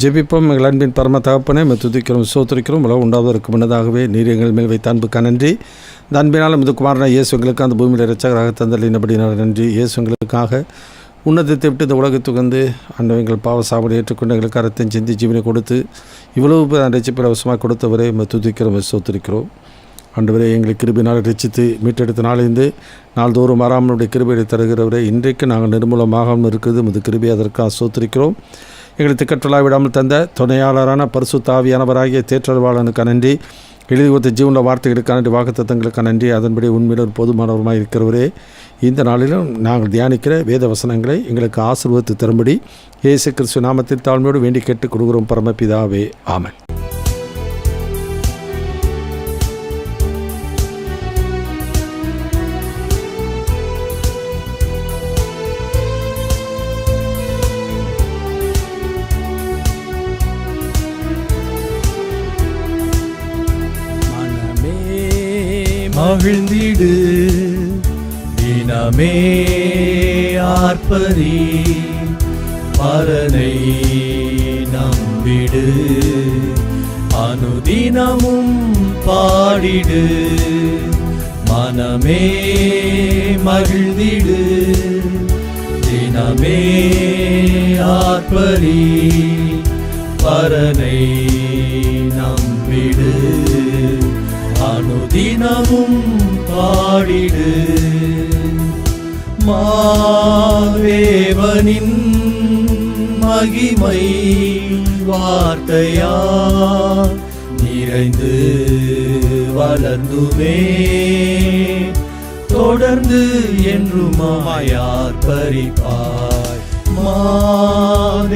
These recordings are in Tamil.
ஜெபிப்போம். எங்கள் அன்பின் பரம தகப்பனே, துதிக்கிறோம், சோத்திரிக்கிறோம். உலகம் உண்டாவதற்கு முன்னதாகவே நீர் எங்கள் மேல் வைத்த அன்புக்கு நன்றி. இந்த அன்பினால் முதுகுமாரன இயேசு எங்களுக்கு அந்த பூமியில் இரட்சகராக தந்தலினபடினால் நன்றி. இயேசு எங்களுக்காக உன்னதத்தை விட்டு இந்த உலகத்துக்கு வந்து எங்கள் பாவ சாவடி ஏற்றுக்கொண்டு எங்களுக்கு அறத்தையும் சிந்தி ஜீவனை கொடுத்து இவ்வளவு ரசிப்பில் அவசரமாக கொடுத்தவரே துதிக்கிறோம், சோத்திரிக்கிறோம். ஆண்டவரே, எங்களை கிருபினால் ரசித்து மீட்டெடுத்த நாளிலிருந்து நாள்தோறும் மாறாமனுடைய கிருபையை தருகிறவரே, இன்றைக்கு நாங்கள் நிர்மூலமாகாமல் இருக்குது முது கிருபை, அதற்காக சோத்திரிக்கிறோம். எங்களை திக்கற்றலாக விடாமல் தந்த துணையாளரான பரிசுத்த ஆவியானவராகிய தேற்றல்வாளனுக்கு நன்றி. எழுதி கொடுத்த ஜீவன வார்த்தைகளுக்கான நன்றி, வாக்குத்தத்தங்களுக்கு நன்றி. அதன்படி உண்மையில் ஒரு பொதுமானவருமாக இருக்கிறவரே, இந்த நாளிலும் நாங்கள் தியானிக்கிற வேத வசனங்களை எங்களுக்கு ஆசீர்வதித்து தரும்படி இயேசு கிறிஸ்து நாமத்தில் தாழ்மையோடு வேண்டி கேட்டுக் கொடுக்கிறோம் பரமபிதாவே, ஆமென். மகிழ்ந்திடு, தினமே ஆர்ப்பரி, பரனை நம்பிடு, அனுதினமும் பாடிடு. மனமே மகிழ்ந்திடு, தினமே ஆர்ப்பரி, பரனை நம்பிடு, அனுதினமும் பாடிடு. மாதேவனின் மகிமை வார்த்தையா நிறைந்து வளர்ந்துமே, தொடர்ந்து என்றுமாயார் பரிப்பாய். மாதேவனின்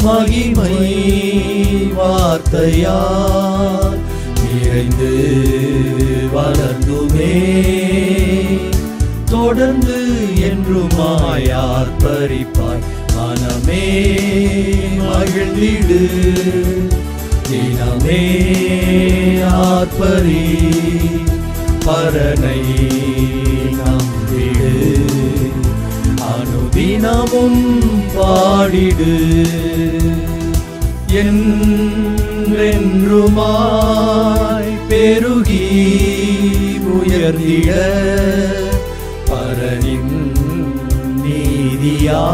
மகிமை வார்த்தையார் நிறைந்து வளர்ந்துமே, தொடர்ந்து என்றுமாயார் பரிப்பாய். மனமே மகிழ்ந்திடு, தினமே ஆர்ப்பரி, பரனை நம்பிடு, அனுதினமும் பாடிடு. என்றுமாய் பெருகி உயர்ந்திட, பரனின் நீதியா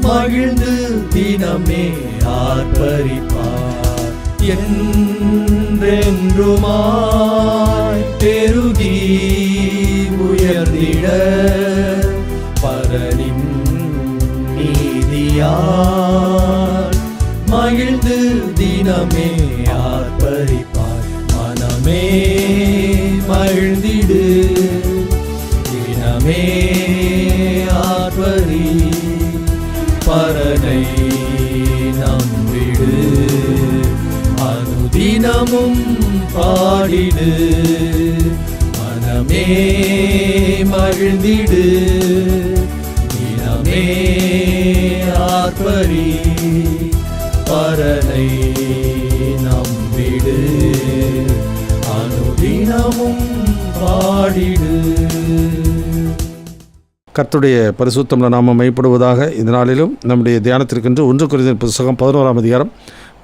மகிழ்ந்து தினமே ஆர்ப்பரிப்பார். என்றென்றுமாய் பெருகி உயர்ந்திட, பரனின் நீதியா மகிழ்ந்து தினமே ஆர்ப்பரிப்பார். மனமே மகிழ்ந்திடு, தினமே ஆர்ப்பரி, பரனை நம்பிடு, அனுதினமும் பாடிடு. மனமே மகிழ்ந்திடு, தினமே ஆர்ப்பரி, பரனை நம்பிடு, அனுதினமும் பாடிடு. கர்த்தருடைய பரிசுத்தமுள்ள நாமம் மையப்படுவதாக. இந்த நாளிலும் நம்முடைய தியானத்திற்கென்று 1 கொரிந்தியர் புத்தகம் 11ஆம் அதிகாரம்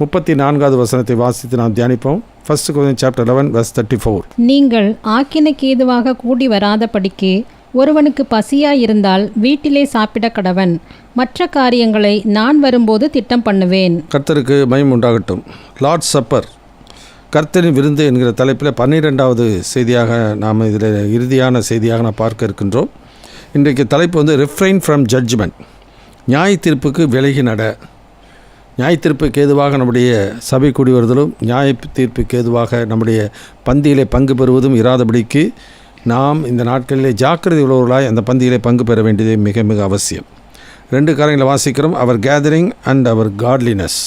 34வது வசனத்தை வாசித்து நாம் தியானிப்போம். 1 கொரிந்தியர் சாப்டர் 11 verse 34. நீங்கள் ஆக்கினைக்கு ஏதுவாக கூடி வராதபடிக்கு ஒருவனுக்கு பசியாயிருந்தால் வீட்டிலே சாப்பிட கடவன். மற்ற காரியங்களை நான் வரும்போது திட்டம் பண்ணுவேன். கர்த்தருக்கு மகிமை உண்டாகட்டும். லார்ட் சப்பர், கர்த்தரின் விருந்து என்கிற தலைப்பில் 12வது செய்தியாக நாம் இதில் இறுதியான செய்தியாக நாம் பார்க்க இருக்கின்றோம். இன்றைக்கு தலைப்பு வந்து ரிஃப்ரைன் ஃப்ரம் ஜட்ஜ்மெண்ட், நியாய தீர்ப்புக்கு விலகி நட. நியாய தீர்ப்புக்கு ஏதுவாக நம்முடைய சபை கூடி வருதலும், நியாய தீர்ப்புக்கு ஏதுவாக நம்முடைய பந்தியிலே பங்கு பெறுவதும் இராதபடிக்கு நாம் இந்த நாட்களிலே ஜாக்கிரதை உள்ளவர்களாய் அந்த பந்தியிலே பங்கு பெற வேண்டியது மிக மிக அவசியம். 2 காரியங்களை வாசிக்கிறோம். அவர் கேதரிங் அண்ட் அவர் காட்லினஸ்,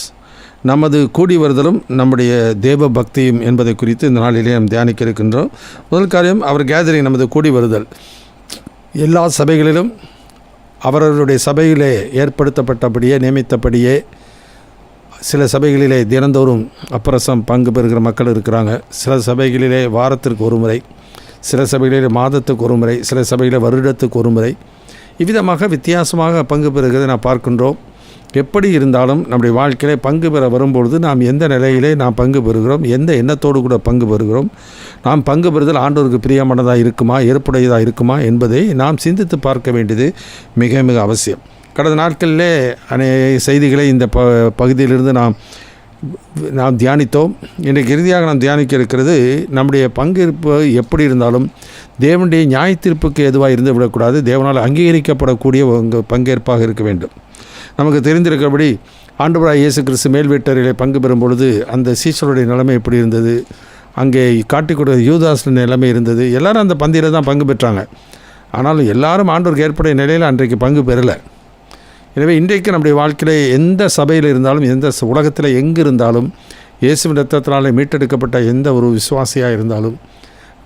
நமது கூடி வருதலும் நம்முடைய தேவ பக்தியும் என்பதை குறித்து இந்த நாளிலே நாம் தியானிக்க இருக்கின்றோம். முதல் காரியம் அவர் கேதரிங், நமது கூடி வருதல். எல்லா சபைகளிலும் அவரவருடைய சபையிலே ஏற்படுத்தப்பட்டபடியே நியமித்தபடியே சில சபைகளிலே தினந்தோறும் அப்பரசம் பங்கு பெறுகிற மக்கள் இருக்கிறாங்க. சில சபைகளிலே வாரத்திற்கு ஒரு முறை, சில சபைகளிலே மாதத்துக்கு ஒரு முறை, சில சபைகளில் வருடத்துக்கு ஒரு முறை, இவ்விதமாக வித்தியாசமாக பங்கு பெறுகிறதை நாம் பார்க்கின்றோம். எப்படி இருந்தாலும் நம்முடைய வாழ்க்கையிலே பங்கு பெற வரும்பொழுது நாம் எந்த நிலையிலே நாம் பங்கு பெறுகிறோம், எந்த எண்ணத்தோடு கூட பங்கு பெறுகிறோம், நாம் பங்கு பெறுதல் ஆண்டவருக்கு பிரியமானதாக இருக்குமா, ஏற்புடையதாக இருக்குமா என்பதை நாம் சிந்தித்து பார்க்க வேண்டியது மிக மிக அவசியம். கடந்த நாட்களிலே அநேக செய்திகளை இந்த பகுதியிலிருந்து நாம் தியானித்தோம். இன்றைக்கு இறுதியாக நாம் தியானிக்க இருக்கிறது, நம்முடைய பங்கேற்பு எப்படி இருந்தாலும் தேவனுடைய நியாயத்தீர்ப்புக்கு எதுவாக இருந்து விடக்கூடாது, தேவனால் அங்கீகரிக்கப்படக்கூடிய பங்கேற்பாக இருக்க வேண்டும். நமக்கு தெரிந்திருக்கிறபடி ஆண்டவராகிய இயேசு கிறிஸ்து மேல் வீட்டரிலே பங்கு பெறும் பொழுது அந்த சீசருடைய நிலைமை எப்படி இருந்தது, அங்கே காட்டிக் கொடுத்த யூதாஸ் நிலைமை இருந்தது. எல்லாரும் அந்த பந்தியில் தான் பங்கு பெற்றாங்க. ஆனாலும் எல்லாரும் ஆண்டவருக்கு ஏற்படைய நிலையில் அன்றைக்கு பங்கு பெறலை. எனவே இன்றைக்கு நம்முடைய வாழ்க்கையில் எந்த சபையில் இருந்தாலும், எந்த உலகத்தில் எங்கு இருந்தாலும், இயேசுவின் இரத்தத்தினாலே மீட்டெடுக்கப்பட்ட எந்த ஒரு விசுவாசியாக இருந்தாலும்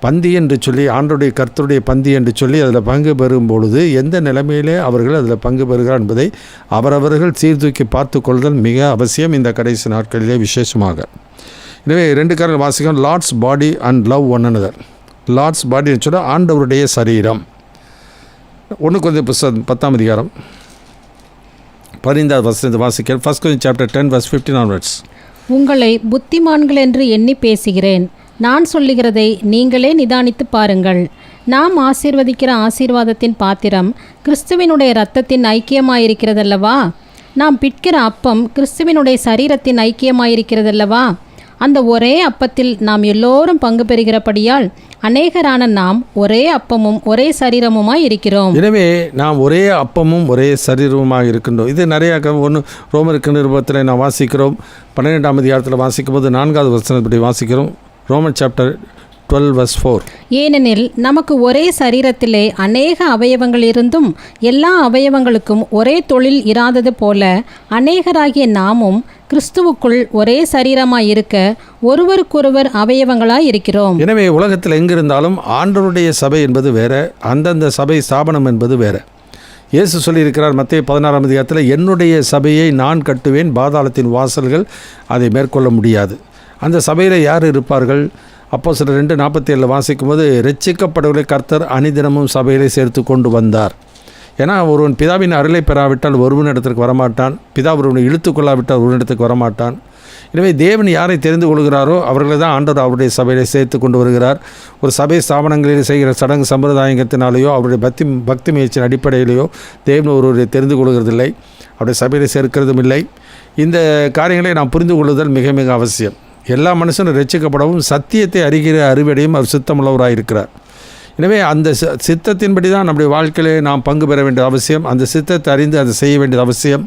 பந்தி என்று சொல்லி, ஆண்டவருடைய கர்த்தருடைய பந்தி என்று சொல்லி அதில் பங்கு பெறும் பொழுது எந்த நிலைமையிலே அவர்கள் அதில் பங்கு பெறுகிறார் என்பதை அவரவர்கள் சீர்தூக்கி பார்த்து கொள்ளுதல் மிக அவசியம் இந்த கடைசி நாட்களிலே விசேஷமாக. எனவே 2 காரணங்கள் வாசிக்கும். Lord's body and love one another. Lord's பாடின்னு சொல்ல ஆண்டவருடைய சரீரம். 1 கொரிந்தியர் புத்தகம் 10ஆம் அதிகாரம் 15வது வசனத்தை வாசிக்கிறேன். 1 Corinthians chapter 10 verse 15 onwards. உங்களை புத்திமான்கள் என்று எண்ணி பேசுகிறேன். நான் சொல்லுகிறதை நீங்களே நிதானித்து பாருங்கள். நாம் ஆசீர்வதிக்கிற ஆசீர்வாதத்தின் பாத்திரம் கிறிஸ்துவினுடைய இரத்தத்தின் ஐக்கியமாயிருக்கிறதல்லவா? நாம் பிட்கிற அப்பம் கிறிஸ்துவினுடைய சரீரத்தின் ஐக்கியமாயிருக்கிறதல்லவா? அந்த ஒரே அப்பத்தில் நாம் எல்லோரும் பங்கு பெறுகிறபடியால் அநேகரான நாம் ஒரே அப்பமும் ஒரே சரீரமுமாய் இருக்கிறோம். எனவே நாம் ஒரே அப்பமும் ஒரே சரீரமுமாக இருக்கின்றோம். இது நிறைய ரோமருக்கு நிருபத்தில் நாம் வாசிக்கிறோம். 12ஆம் அதிகாரத்தில் வாசிக்கும் போது 4வது வசனப்படி வாசிக்கிறோம். Roman chapter 12 verse 4. ஏனெனில் நமக்கு ஒரே சரீரத்திலே அநேக அவயவங்கள் இருந்தும் எல்லா அவயவங்களுக்கும் ஒரே தொழில் இராதது போல அநேகராகிய நாமும் கிறிஸ்துவுக்குள் ஒரே சரீரமாய் இருக்க ஒருவருக்கொருவர் அவயவங்களாய் இருக்கிறோம். எனவே உலகத்தில் எங்கிருந்தாலும் ஆண்டவருடைய சபை என்பது வேற, அந்தந்த சபை ஸ்தாபனம் என்பது வேற. இயேசு சொல்லியிருக்கிறார் மத்தேயு 16ஆம் அதிகாரத்தில், என்னுடைய சபையை நான் கட்டுவேன், பாதாளத்தின் வாசல்கள் அதை மேற்கொள்ள முடியாது. அந்த சபையில் யார் இருப்பார்கள்? அப்போஸ்தலர் 2:47 வாசிக்கும்போது, ரட்சிக்கப்படவில்லை கர்த்தர் அனிதினமும் சபையிலே சேர்த்து கொண்டு வந்தார். ஏன்னா ஒருவன் பிதாவின் அருளை பெறாவிட்டால் ஒருவனிடத்திற்கு வரமாட்டான், பிதா ஒருவனை இழுத்து கொள்ளாவிட்டால் ஒருவனிடத்துக்கு வரமாட்டான். எனவே தேவன் யாரை தெரிந்து கொள்கிறாரோ அவர்களை தான் ஆண்டவர் அவருடைய சபையிலே சேர்த்து கொண்டு வருகிறார். ஒரு சபை ஸ்தாபனங்களில் செய்கிற சடங்கு சம்பிரதாயத்தினாலேயோ அவருடைய பக்தி முயற்சியின் அடிப்படையிலேயோ தேவன் ஒருவரை தெரிந்து கொள்கிறதில்லை, அவருடைய சபையில் சேர்க்கிறதும் இல்லை. இந்த காரியங்களை நாம் புரிந்து கொள்ளுதல் மிக மிக அவசியம். எல்லா மனுஷனும் ரட்சிக்கப்படவும் சத்தியத்தை அறிகிற அறிவடையும் அவர் சித்தமுள்ளவராக இருக்கிறார். எனவே அந்த சித்தத்தின்படி தான் நம்முடைய வாழ்க்கையிலே நாம் பங்கு பெற வேண்டியது அவசியம். அந்த சித்தத்தை அறிந்து அதை செய்ய வேண்டியது அவசியம்.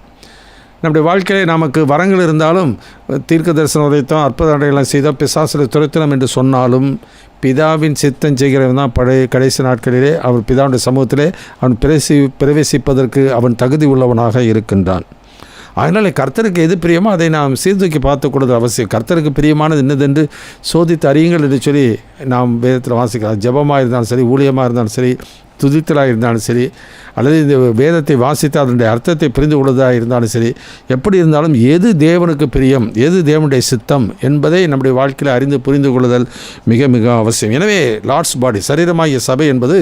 நம்முடைய வாழ்க்கையிலே நமக்கு வரங்கள் இருந்தாலும், தீர்க்க தரிசனம் உரைத்தோம், அற்புத அடையாளம் செய்தோம், பிசாசுகளை துரத்தினோம் என்று சொன்னாலும் பிதாவின் சித்தம் செய்கிறவன் தான் கடைசி நாட்களிலே அவர் பிதாவுடைய சமூகத்திலே அவன் பிரவேசிப்பதற்கு அவன் தகுதி உள்ளவனாக இருக்கின்றான். அதனால் கர்த்தருக்கு எது பிரியமோ அதை நாம் சீர்தூக்கி பார்த்து கொடுத்து அவசியம். கர்த்தருக்கு பிரியமானது என்னதென்று சோதித்து அறியுங்கள் என்று சொல்லி நாம் வேதத்தில் வாசிக்கலாம். ஜெபமாக இருந்தாலும் சரி, ஊழியமாக இருந்தாலும் சரி, துதித்தலாக இருந்தாலும் சரி, அல்லது இந்த வேதத்தை வாசித்து அதனுடைய அர்த்தத்தை புரிந்து கொள்வதாக இருந்தாலும் சரி, எப்படி இருந்தாலும் எது தேவனுக்கு பிரியம், எது தேவனுடைய சித்தம் என்பதை நம்முடைய வாழ்க்கையில் அறிந்து புரிந்து கொள்ளுதல் மிக மிக அவசியம். எனவே லார்ட்ஸ் பாடி, சரீரமாகிய சபை என்பது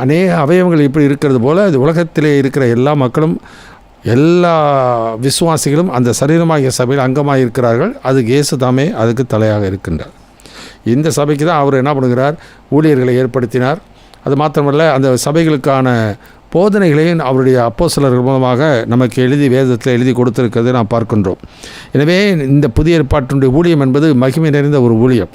அநேக அவயவங்கள் இப்படி இருக்கிறது போல இது உலகத்திலே இருக்கிற எல்லா மக்களும், எல்லா விசுவாசிகளும் அந்த சரீரமாகிய சபையில் அங்கமாக இருக்கிறார்கள். அதுக்கு இயேசு தாமே அதுக்கு தலையாக இருக்கின்றார். இந்த சபைக்கு தான் அவர் என்ன பண்ணுகிறார்? ஊழியர்களை ஏற்படுத்தினார். அது மாத்திரமல்ல, அந்த சபைகளுக்கான போதனைகளையும் அவருடைய அப்போஸ்தலர்கள் மூலமாக நமக்கு எழுதி வேதத்தில் எழுதி கொடுத்திருக்கிறதை நாம் பார்க்கின்றோம். எனவே இந்த புதிய ஏற்பாட்டினுடைய ஊழியம் என்பது மகிமை நிறைந்த ஒரு ஊழியம்.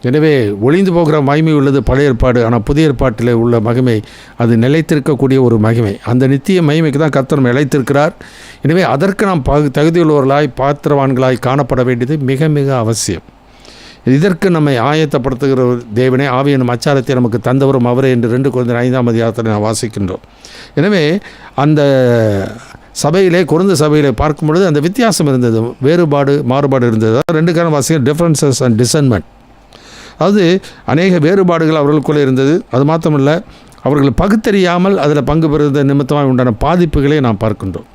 எனவே ஒளிந்து போகிற மகிமை உள்ளது பழைய ஏற்பாடு, ஆனால் புதிய ஏற்பாட்டில் உள்ள மகிமை அது நிலைத்திருக்கக்கூடிய ஒரு மகிமை. அந்த நித்திய மகிமைக்கு தான் கர்த்தர் நிலைத்திருக்கிறார். எனவே அதற்கு நாம் தகுதியுள்ளவர்களாய் பாத்திரவான்களாய் காணப்பட வேண்டியது மிக மிக அவசியம். இதற்கு நம்மை ஆயத்தப்படுத்துகிற தேவனே ஆவியின் அச்சாரத்தை நமக்கு தந்தவரும் அவரே என்று 2 கொரிந்தியர் 5ஆம் அதிகாரத்தில் நாம் வாசிக்கின்றோம். எனவே அந்த சபையிலே, கொரிந்து சபையிலே பார்க்கும் பொழுது அந்த வித்தியாசம் இருந்தது, மாறுபாடு இருந்தது. 2 காரணம் வாசிக்க, டிஃப்ரென்சஸ் அண்ட் டிசன்மெண்ட். அதாவது அநேக வேறுபாடுகள் அவர்களுக்குள்ளே இருந்தது. அது மாத்திரமல்ல, அவர்கள் பகுத்தறியாமல் அதில் பங்கு பெறுவது நிமித்தமாக உண்டான பாதிப்புகளை நாம் பார்க்கின்றோம்.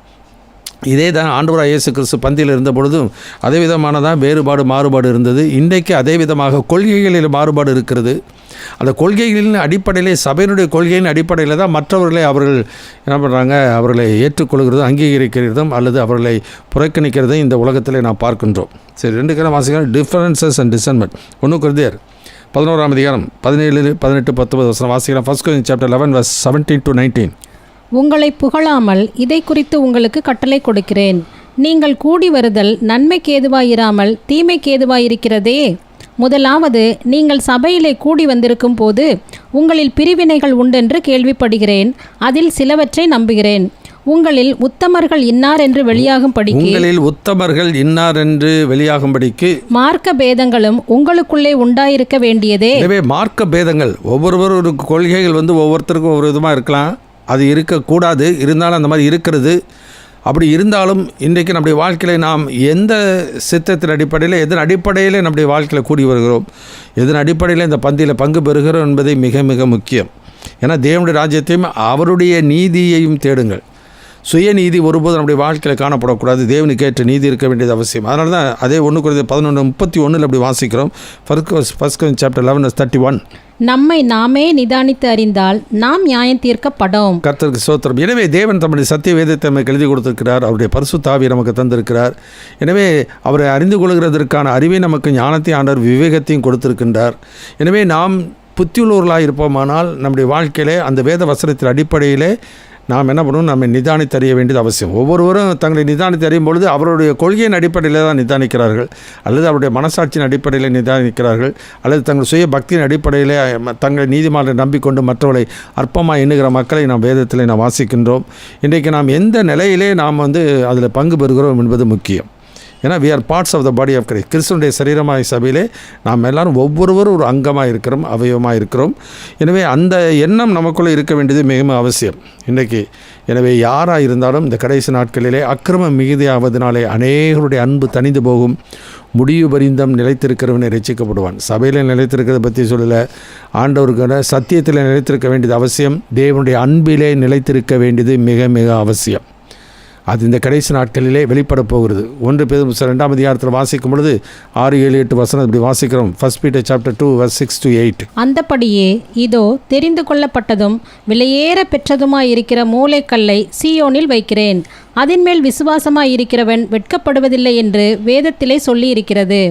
இதே தான் ஆண்டவராகிய இயேசு கிறிஸ்து பந்தியில் இருந்த பொழுதும் அதே விதமானதான் மாறுபாடு இருந்தது. இன்றைக்கு அதே விதமாக கொள்கைகளில் மாறுபாடு இருக்கிறது. அந்த கொள்கைகளின் அடிப்படையிலே, சபையினுடைய கொள்கையின் அடிப்படையில் தான் மற்றவர்களை அவர்கள் என்ன பண்ணுறாங்க, அவர்களை ஏற்றுக்கொள்கிறதும் அங்கீகரிக்கிறதும் அல்லது அவர்களை புறக்கணிக்கிறதும் இந்த உலகத்தில் நாம் பார்க்கின்றோம். சரி, 2 காலம் வாசிக்கிறோம். Differences and டிசன்மெண்ட். 1 கொரிந்தியர் 11ஆம் அதிகாரம் 17, 18, 19 வசனம் வாசிக்கிறோம். 1 Corinthians chapter 11 verse 17 to 19. உங்களை புகழாமல் இதை குறித்து உங்களுக்கு கட்டளை கொடுக்கிறேன். நீங்கள் கூடி வருதல் நன்மைக்கு ஏதுவாயிராமல் தீமைக்கு ஏதுவாயிருக்கிறதே. முதலாவது, நீங்கள் சபையிலே கூடி வந்திருக்கும் போது உங்களில் பிரிவினைகள் உண்டென்று கேள்விப்படுகிறேன். அதில் சிலவற்றை நம்புகிறேன். உங்களில் உத்தமர்கள் இன்னார் என்று வெளியாகும்படிக்கு மார்க்க பேதங்களும் உங்களுக்குள்ளே உண்டாயிருக்க வேண்டியதே. எனவே மார்க்க பேதங்கள், ஒவ்வொரு கொள்கைகள் ஒவ்வொருத்தருக்கும் ஒவ்வொரு விதமாக இருக்கலாம். அது இருக்கக்கூடாது, இருந்தாலும் அந்த மாதிரி இருக்கிறது. அப்படி இருந்தாலும் இன்றைக்கு நம்முடைய வாழ்க்கையில் நாம் எந்த சித்தத்தின் அடிப்படையில், எதன் அடிப்படையில் நம்முடைய வாழ்க்கையில் கூடி வருகிறோம், எதன் அடிப்படையில் இந்த பந்தியில் பங்கு பெறுகிறோம் என்பதை மிக மிக முக்கியம். ஏன்னா தேவனுடைய ராஜ்யத்தையும் அவருடைய நீதியையும் தேடுங்கள். சுயநீதி ஒருபோது நம்முடைய வாழ்க்கையில் காணப்படக்கூடாது. தேவனுக்கு ஏற்ற நீதி இருக்க வேண்டியது அவசியம். அதனால தான் அதே 1 Corinthians 11:31 அப்படி வாசிக்கிறோம். 1 Corinthians chapter 11 verse 31. நம்மை நாமே நிதானித்து அறிந்தால் நாம் நியாயம் தீர்க்கப்படும். கர்த்தருக்கு ஸ்தோத்திரம். எனவே தேவன் தம்முடைய சத்திய வேதத்தை நமக்கு எழுதி கொடுத்திருக்கிறார். அவருடைய பரிசுத்த ஆவியை நமக்கு தந்திருக்கிறார். எனவே அவரை அறிந்து கொள்கிறதற்கான அறிவை, நமக்கு ஞானத்தை, ஆண்டவர் விவேகத்தையும் கொடுத்திருக்கின்றார். எனவே நாம் புத்தியுள்ளவர்களாக இருப்போமானால் நம்முடைய வாழ்க்கையிலே அந்த வேத வசனத்தின் அடிப்படையிலே நாம் என்ன பண்ணணும், நம்ம நிதானித்து அறிய வேண்டியது அவசியம். ஒவ்வொருவரும் தங்களை நிதானித்து அறியும் பொழுது அவருடைய கொள்கையின் அடிப்படையில் தான் நிதானிக்கிறார்கள், அல்லது அவருடைய மனசாட்சியின் அடிப்படையில் நிதானிக்கிறார்கள், அல்லது தங்கள் சுய பக்தியின் அடிப்படையில் தங்களை நீதிமானை நம்பிக்கொண்டு மற்றவர்களை அற்பமாக எண்ணுகிற மக்களை நாம் வேதத்தில் நாம் வாசிக்கின்றோம். இன்றைக்கு நாம் எந்த நிலையிலே நாம் அதில் பங்கு பெறுகிறோம் என்பது முக்கியம். ஏன்னா we are parts of the body of Christ. கிறிஸ்துவனுடைய சரீரமாய் சபையிலே நாம் எல்லாரும் ஒவ்வொருவரும் ஒரு அங்கமாக இருக்கிறோம், அவயவமாக இருக்கிறோம். எனவே அந்த எண்ணம் நமக்குள்ளே இருக்க வேண்டியது மிகவும் அவசியம் இன்றைக்கு. எனவே யாராக இருந்தாலும் இந்த கடைசி நாட்களிலே அக்கிரமம் மிகுதியாவதனாலே அநேகருடைய அன்பு தணிந்து போகும். முடிவு பரிந்தம் நிலைத்திருக்கிறவனை ரட்சிக்கப்படுவான். சபையில் நிலைத்திருக்கிறத பற்றி சொல்லலை, ஆண்டவருக்கான சத்தியத்தில் நிலைத்திருக்க வேண்டியது அவசியம். தேவனுடைய அன்பிலே நிலைத்திருக்க வேண்டியது மிக மிக அவசியம். அது இந்த கடைசி நாட்களிலே வெளிப்பட போகிறது. 1 Peter 2ஆம் அதிகாரத்தில் வாசிக்கும் பொழுது 6, 7, 8 வசனம் இப்படி வாசிக்கிறோம். 1 Peter chapter 2 verse 6 to 8. அந்தபடியே இதோ தெரிந்து கொள்ளப்பட்டதும் விலையேற பெற்றதுமாயிருக்கிற மூலைக்கல்லை சீயோனில் வைக்கிறேன், அதின்மேல் விசுவாசமாயிருக்கிறவன் வெட்கப்படுவதில்லை என்று வேதத்திலே சொல்லி இருக்கிறது.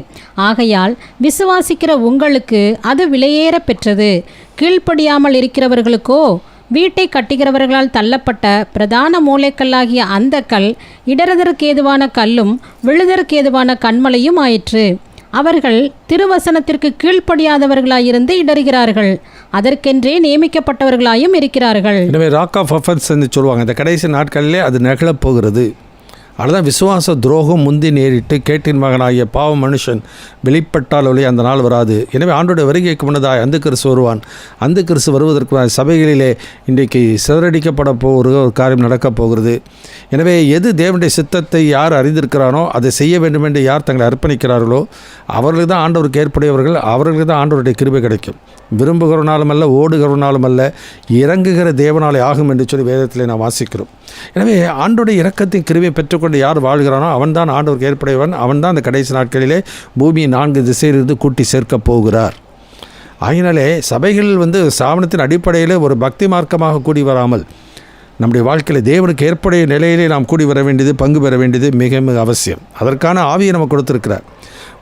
ஆகையால் விசுவாசிக்கிற உங்களுக்கு அது விலையேற பெற்றது. கீழ்ப்படியாமல் இருக்கிறவர்களுக்கோ வீட்டை கட்டுகிறவர்களால் தள்ளப்பட்ட பிரதான மூலைக்கல்லாகிய அந்த கல் இடறுதற்கேதுவான கல்லும் விழுதற்கேதுவான கண்மலையும் ஆயிற்று. அவர்கள் திருவசனத்திற்கு கீழ்ப்படியாதவர்களாயிருந்து இடறுகிறார்கள், அதற்கென்றே நியமிக்கப்பட்டவர்களாயும் இருக்கிறார்கள். எனவே ராக் ஆஃப் அஃபென்ஸ் என்று சொல்லுவாங்க. இந்த கடைசி நாட்களிலே அது நிகழப்போகிறது. அதுதான் விசுவாச துரோகம் முந்தி நேரிட்டு கேட்டின் மகனாகிய பாவ மனுஷன் வெளிப்பட்டால் ஒளி அந்த நாள் வராது. எனவே ஆண்டோடைய வருகைக்கு முன்னதாய் அந்த கிறிஸ்து வருவான். அந்த கிறிஸ்து வருவதற்கு சபைகளிலே இன்றைக்கு சிதறடிக்கப்பட போகிற ஒரு காரியம் நடக்கப் போகிறது. எனவே எது தேவனுடைய சித்தத்தை யார் அறிந்திருக்கிறானோ அதை செய்ய வேண்டும் என்று யார் தங்களை அர்ப்பணிக்கிறார்களோ அவர்களுக்கு தான் ஆண்டவருக்கு ஏற்புடையவர்கள், அவர்களுக்கு தான் ஆண்டவருடைய கிருபை கிடைக்கும். விரும்புகிறவனாலும் அல்ல, ஓடுகிறவனாலும் அல்ல, இறங்குகிற தேவனாலே ஆகும் என்று சொல்லி வேதத்திலே நாம் வாசிக்கிறோம். எனவே ஆண்டோடைய இரக்கத்தின் கிருபையை பெற்றுக்கொண்டு யார் வாழ்கிறானோ அவன் தான் ஆண்டவருக்கு ஏற்புடையவன். அவன் தான் அந்த கடைசி நாட்களிலே பூமியை 4 திசையிலிருந்து கூட்டி சேர்க்கப் போகிறார். ஆகினாலே சபைகள் சாவனத்தின் அடிப்படையில் ஒரு பக்தி மார்க்கமாக கூடி வராமல் நம்முடைய வாழ்க்கையில் தேவனுக்கு ஏற்புடைய நிலையிலே நாம் கூடி வர வேண்டியது, பங்கு பெற வேண்டியது மிக மிக அவசியம். அதற்கான ஆவியை நமக்கு கொடுத்திருக்கிறார்.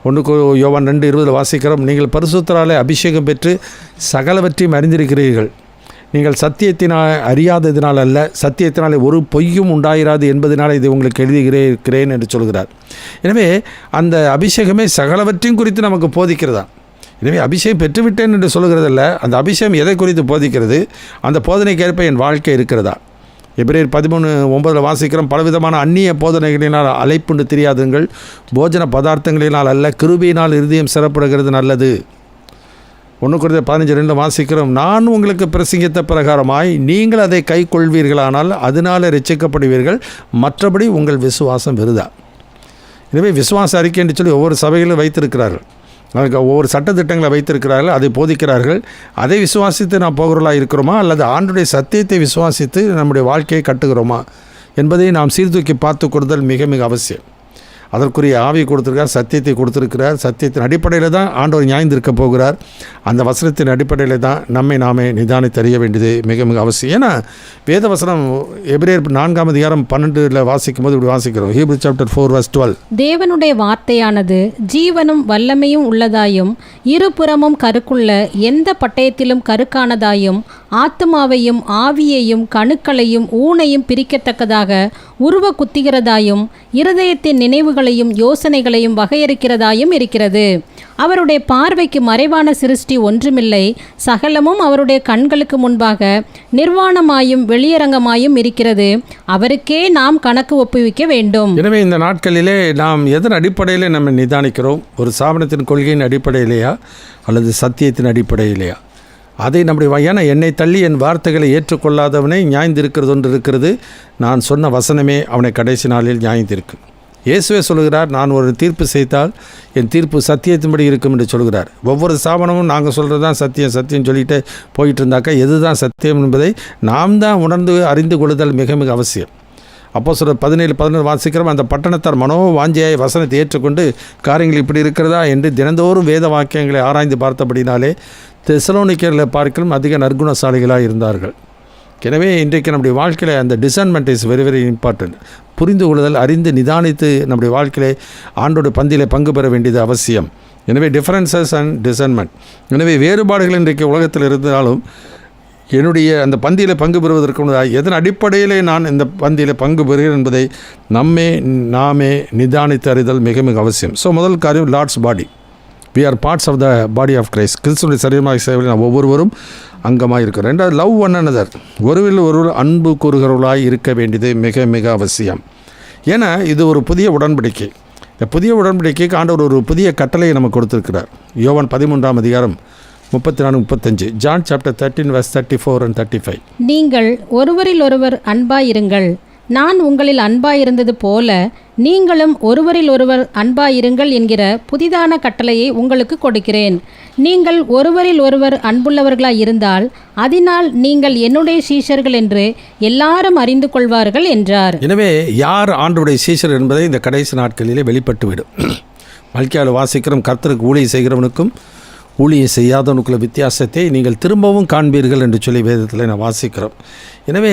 1 யோவான் 2:20 வாசிக்கிறோம். நீங்கள் பரிசுத்தராலே அபிஷேகம் பெற்று சகலவற்றையும் அறிந்திருக்கிறீர்கள். நீங்கள் சத்தியத்தினால் அறியாததினால் அல்ல, சத்தியத்தினாலே ஒரு பொய்யும் உண்டாயிராது என்பதனால் இதை உங்களுக்கு எழுதுகிறேன் என்று சொல்கிறார். எனவே அந்த அபிஷேகமே சகலவற்றையும் குறித்து நமக்கு போதிக்கிறதா. எனவே அபிஷேகம் பெற்றுவிட்டேன் என்று சொல்கிறதல்ல, அந்த அபிஷேகம் எதை குறித்து போதிக்கிறது, அந்த போதனைக்கேற்ப என் வாழ்க்கை இருக்கிறதா. எபிரேயர் 13:9 வாசிக்கிறோம். பலவிதமான அந்நிய போதனைகளினால் அலைப்புண்டு தெரியாதுங்கள், போஜன பதார்த்தங்களினால் அல்ல, கிருபையினால் இருதயம் சிறப்படுகிறது நல்லது. 1 Corinthians 15:2 வாசிக்கிறோம். நான் உங்களுக்கு பிரசங்கித்த பிரகாரமாய் நீங்கள் அதை கை கொள்வீர்களானால் அதனால் ரட்சிக்கப்படுவீர்கள், மற்றபடி உங்கள் விசுவாசம் விருதா. எனவே விசுவாச அறிக்கை என்று சொல்லி ஒவ்வொரு சபைகளும் வைத்திருக்கிறார்கள், அதுக்கு ஒவ்வொரு சட்டத்திட்டங்களை வைத்திருக்கிறார்கள், அதை போதிக்கிறார்கள். அதை விசுவாசித்து நாம் போகிறவர்களாக இருக்கிறோமா அல்லது ஆண்டுடைய சத்தியத்தை விசுவாசித்து நம்முடைய வாழ்க்கையை கட்டுகிறோமா என்பதை நாம் சீர்தூக்கி பார்த்து கொள்ளுதல் மிக மிக அவசியம். அதற்குரிய ஆவியை கொடுத்துருக்கார், சத்தியத்தை கொடுத்துருக்கிறார். சத்தியத்தின் அடிப்படையில் தான் ஆண்டவர் நியாயந்திருக்க போகிறார். அந்த வசனத்தின் அடிப்படையில் தான் நம்மை நாமே நிதானித்து அறிய வேண்டியது மிக மிக அவசியம். ஏன்னா வேத வசனம் எபிரேயர் 4:12 வாசிக்கும் போது இப்படி வாசிக்கிறோம். Hebrews chapter 4:12. தேவனுடைய வார்த்தையானது ஜீவனும் வல்லமையும் உள்ளதாயும் இருபுறமும் கருக்குள்ள எந்த பட்டயத்திலும் கருக்கானதாயும் ஆத்துமாவையும் ஆவியையும் கணுக்களையும் ஊனையும் பிரிக்கத்தக்கதாக உருவ குத்துகிறதாயும் இருதயத்தின் நினைவுகளையும் யோசனைகளையும் வகையறுக்கிறதாயும் இருக்கிறது. அவருடைய பார்வைக்கு மறைவான சிருஷ்டி ஒன்றுமில்லை, சகலமும் அவருடைய கண்களுக்கு முன்பாக நிர்வாணமாயும் வெளியரங்கமாயும் இருக்கிறது. அவருக்கே நாம் கணக்கு ஒப்புவிக்க வேண்டும். எனவே இந்த நாட்களிலே நாம் எதன் அடிப்படையில் நம்ம நிதானிக்கிறோம்? ஒரு ஸ்தாபனத்தின் கொள்கையின் அடிப்படையிலேயா அல்லது சத்தியத்தின் அடிப்படையிலேயா? அதை நம்முடைய என்னை தள்ளி என் வார்த்தைகளை ஏற்றுக்கொள்ளாதவனை நியாயந்திருக்கிறது ஒன்று இருக்கிறது. நான் சொன்ன வசனமே அவனை கடைசி நாளில் நியாயந்திருக்கு. இயேசுவே சொல்கிறார், நான் ஒரு தீர்ப்பு செய்தால் என் தீர்ப்பு சத்தியத்தின்படி இருக்கும் என்று சொல்கிறார். ஒவ்வொரு ஸ்தாபனமும் நாங்கள் சொல்கிறது தான் சத்தியம் சத்தியம் சொல்லிட்டு போயிட்டு இருந்தாக்கா எதுதான் சத்தியம் என்பதை நாம் தான் உணர்ந்து அறிந்து கொள்ளுதல் மிக மிக அவசியம். அப்போஸ்தலர் 17:11 வாசிக்கிறோம். அந்த பட்டணத்தார் மனோ வாஞ்சியாய் வசனத்தை ஏற்றுக்கொண்டு காரியங்கள் இப்படி இருக்கிறதா என்று தினந்தோறும் வேத வாக்கியங்களை ஆராய்ந்து பார்த்தபடினாலே தெசலோனிக்கேயர்களை பார்க்கலும் அதிக நற்குணசாலிகளாக இருந்தார்கள். எனவே இன்றைக்கு நம்முடைய வாழ்க்கையில் அந்த டிசைன்மெண்ட் இஸ் வெரி வெரி இம்பார்ட்டன்ட். புரிந்து கொள்ளுதல், அறிந்து நிதானித்து நம்முடைய வாழ்க்கையிலே ஆண்டோட பந்தியில் பங்கு பெற வேண்டியது அவசியம். எனவே டிஃபரன்சஸ் அண்ட் டிசைன்மெண்ட். எனவே வேறுபாடுகள் இன்றைக்கு உலகத்தில் இருந்தாலும் என்னுடைய அந்த பந்தியில் பங்கு பெறுவதற்கு முன்னதாக எதன் அடிப்படையிலே நான் இந்த பந்தியில் பங்கு பெறுகிறேன் என்பதை நாமே நிதானித்து அறிதல் மிக மிக அவசியம். ஸோ முதல் காரியம், lords body. We are parts of the body of Christ. கிறிஸ்துவின் சரீரமாக சேவையில் நாம் ஒவ்வொருவரும் அங்கமாக இருக்கிறோம். ரெண்டாவது, லவ் ஒன் அனதர். ஒருவரில் ஒருவர் அன்பு கூறுகிறவர்களாய் இருக்க வேண்டியது மிக மிக அவசியம். ஏன்னா இது ஒரு புதிய உடன்படிக்கை. இந்த புதிய உடன்படிக்கைக்கு ஆண்டவர் ஒரு புதிய கட்டளையை நமக்கு கொடுத்திருக்கிறார். யோவான் 13:34-35. John chapter 13:34 and 35. நீங்கள் ஒருவரில் ஒருவர் அன்பாயிருங்கள். நான் உங்களில் அன்பாயிருந்தது போல நீங்களும் ஒருவரில் ஒருவர் அன்பாயிருங்கள் என்கிற புதிதான கட்டளையை உங்களுக்கு கொடுக்கிறேன். நீங்கள் ஒருவரில் ஒருவர் அன்புள்ளவர்களாய் இருந்தால் அதனால் நீங்கள் என்னுடைய சீஷர்கள் என்று எல்லாரும் அறிந்து கொள்வார்கள் என்றார். எனவே யார் ஆண்டவருடைய சீஷர் என்பதை இந்த கடைசி நாட்களிலே வெளிப்பட்டுவிடும். மல்கியாவில் வாசிக்கிறோம், கர்த்தருக்கு ஊழியம் செய்கிறவனுக்கும் ஊழியம் செய்யாதவனுக்குள்ள வித்தியாசத்தை நீங்கள் திரும்பவும் காண்பீர்கள் என்று சொல்லி வேதத்தில் நான் வாசிக்கிறோம். எனவே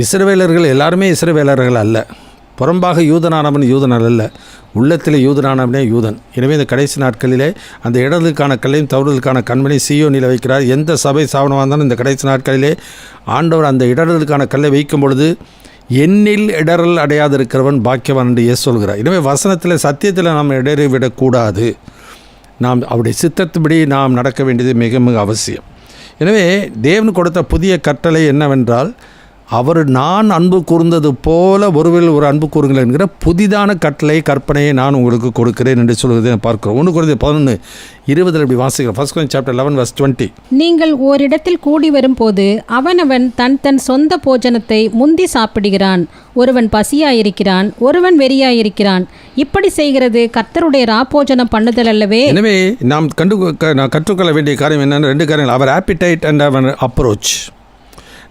இஸ்ரவேலர்கள் எல்லாருமே இஸ்ரவேலர்கள் அல்ல. புறம்பாக யூதனானவன் யூதன் அல்ல, உள்ளத்தில் யூதனானவனே யூதன். எனவே இந்த கடைசி நாட்களிலே அந்த இடர்களுக்கான கல்லையும் தவறுதலுக்கான கண்மணி சீயோனில் வைக்கிறார். எந்த சபை சாவனமாக இருந்தாலும் இந்த கடைசி நாட்களிலே ஆண்டவர் அந்த இடர்களுக்கான கல்லை வைக்கும் பொழுது என்னில் இடரல் அடையாதிருக்கிறவன் பாக்கியவான் என்று இயேசு சொல்கிறார். எனவே வசனத்தில் சத்தியத்தில் நாம் இடரை விடக்கூடாது. நாம் அவருடைய சித்தத்துபடி நாம் நடக்க வேண்டியது மிக மிக அவசியம். எனவே தேவன் கொடுத்த புதிய கட்டளை என்னவென்றால், அவர் நான் அன்பு கூர்ந்தது போல ஒருவரில் ஒரு அன்பு கூறுங்கள் என்கிற புதிதான கட்டளை கற்பனையை நான் உங்களுக்கு கொடுக்கிறேன் என்று சொல்வதை பார்க்கிறோம். 1 Corinthians 11:20 இப்படி வாசிக்கிறோம். 1 Corinthians chapter 11:20. நீங்கள் ஓரிடத்தில் கூடி வரும்போது அவனவன் தன் சொந்த போஜனத்தை முந்தி சாப்பிடுகிறான். ஒருவன் பசியாயிருக்கிறான், ஒருவன் வெறியாயிருக்கிறான். இப்படி செய்கிறது கர்த்தருடைய ராப்போஜனம் பண்ணுதல் அல்லவே. எனவே நாம் கற்றுக்கொள்ள வேண்டிய காரியம் என்னென்ன? 2 காரியங்கள். அவர் ஆப்பிடைட் அண்ட் அவர் அப்ரோச்.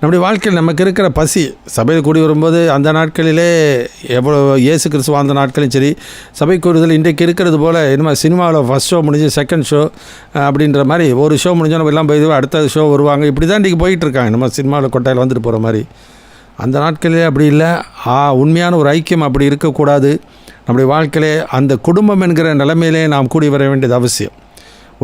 நம்முடைய வாழ்க்கையில் நமக்கு இருக்கிற பசி, சபையில் கூடி வரும்போது அந்த நாட்களிலே எவ்வளோ இயேசு கிறிஸ்துவ அந்த நாட்களும் சரி, சபை கூடுதல் இன்றைக்கு இருக்கிறது போல் என்னமா சினிமாவில் ஃபஸ்ட் ஷோ முடிஞ்சு செகண்ட் ஷோ அப்படின்ற மாதிரி ஒரு ஷோ முடிஞ்சோன்னா எல்லாம் போய் அடுத்த ஷோ வருவாங்க. இப்படி தான் இன்றைக்கி போயிட்டுருக்காங்க. நம்ம சினிமாவில் கொட்டாயில் வந்துட்டு போகிற மாதிரி. அந்த நாட்களிலே அப்படி இல்லை. உண்மையான ஒரு ஐக்கியம் அப்படி இருக்கக்கூடாது. நம்முடைய வாழ்க்கையிலே அந்த குடும்பம் என்கிற நிலைமையிலே நாம் கூடி வர வேண்டியது அவசியம்.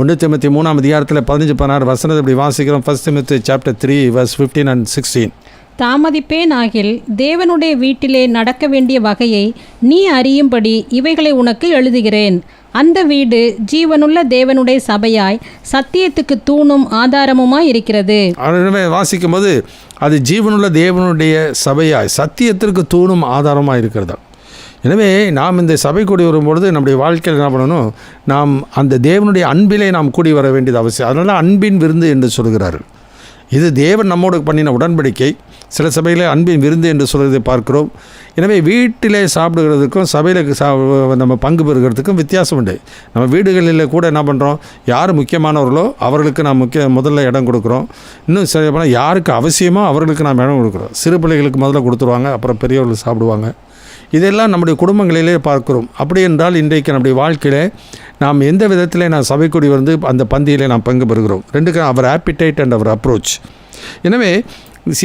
1 Timothy 3:15-16 இப்படி வாசிக்கிறோம். 1 Timothy chapter 3:15 and 16. தாமதிப்பேன் ஆகில் தேவனுடைய வீட்டிலே நடக்க வேண்டிய வகையை நீ அறியும்படி இவைகளை உனக்கு எழுதுகிறேன். அந்த வீடு ஜீவனுள்ள தேவனுடைய சபையாய் சத்தியத்துக்கு தூணும் ஆதாரமுமாய் இருக்கிறது. வாசிக்கும் போது அது ஜீவனுள்ள தேவனுடைய சபையாய் சத்தியத்திற்கு தூணும் ஆதாரமாக இருக்கிறதா. எனவே நாம் இந்த சபை கூடி வரும்பொழுது நம்முடைய வாழ்க்கையில் என்ன பண்ணணும்? நாம் அந்த தேவனுடைய அன்பிலே நாம் கூடி வர வேண்டியது அவசியம். அதனால அன்பின் விருந்து என்று சொல்கிறார்கள். இது தேவன் நம்மோடு பண்ணின உடன்படிக்கை. சில சபையிலே அன்பின் விருந்து என்று சொல்வதை பார்க்கிறோம். எனவே வீட்டிலே சாப்பிடுகிறதுக்கும் சபையில் நம்ம பங்கு பெறுகிறதுக்கும் வித்தியாசம் உண்டு. நம்ம வீடுகளில் கூட என்ன பண்ணுறோம்? யார் முக்கியமானவர்களோ அவர்களுக்கு நாம் முதல்ல இடம் கொடுக்குறோம். இன்னும் சரி பண்ணால் யாருக்கு அவசியமோ அவர்களுக்கு நாம் இடம் கொடுக்குறோம். சிறு பிள்ளைகளுக்கு முதல்ல கொடுத்துருவாங்க, அப்புறம் பெரியவர்களுக்கு சாப்பிடுவாங்க. இதெல்லாம் நம்முடைய குடும்பங்களிலே பார்க்கிறோம். அப்படி என்றால் இன்றைக்கு நம்முடைய வாழ்க்கையில் நாம் எந்த விதத்தில் நான் சபைக்குடி வந்து அந்த பந்தியிலே நாம் பங்கு பெறுகிறோம். ரெண்டுக்கு அவர் ஆப்பிடைட் அண்ட் அவர் அப்ரோச். எனவே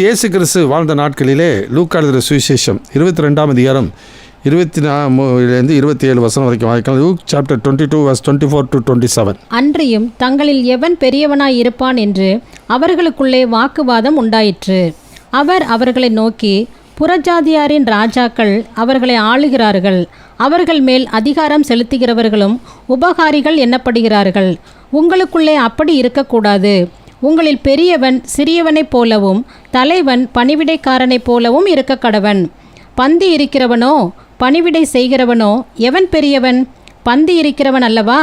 இயேசு கிறிஸ்து வாழ்ந்த நாட்களிலே லூக்கா எழுதின சுவிசேஷம் 22ஆம் அதிகாரம் 24-27 வசனம் வரைக்கும் வாசிக்கலாம். Look chapter 22 verse 24 to 27. அன்றியும் தங்களில் எவன் பெரியவனாய் இருப்பான் என்று அவர்களுக்குள்ளே வாக்குவாதம் உண்டாயிற்று. அவர் அவர்களை நோக்கி, புறஜாதியாரின் ராஜாக்கள் அவர்களை ஆளுகிறார்கள், அவர்கள் மேல் அதிகாரம் செலுத்துகிறவர்களும் உபகாரிகள் எண்ணப்படுகிறார்கள். உங்களுக்குள்ளே அப்படி இருக்கக்கூடாது. உங்களில் பெரியவன் சிறியவனைப் போலவும் தலைவன் பணிவிடைக்காரனைப் போலவும் இருக்க கடவன். பந்தி இருக்கிறவனோ பணிவிடை செய்கிறவனோ எவன் பெரியவன்? பந்தி இருக்கிறவன் அல்லவா?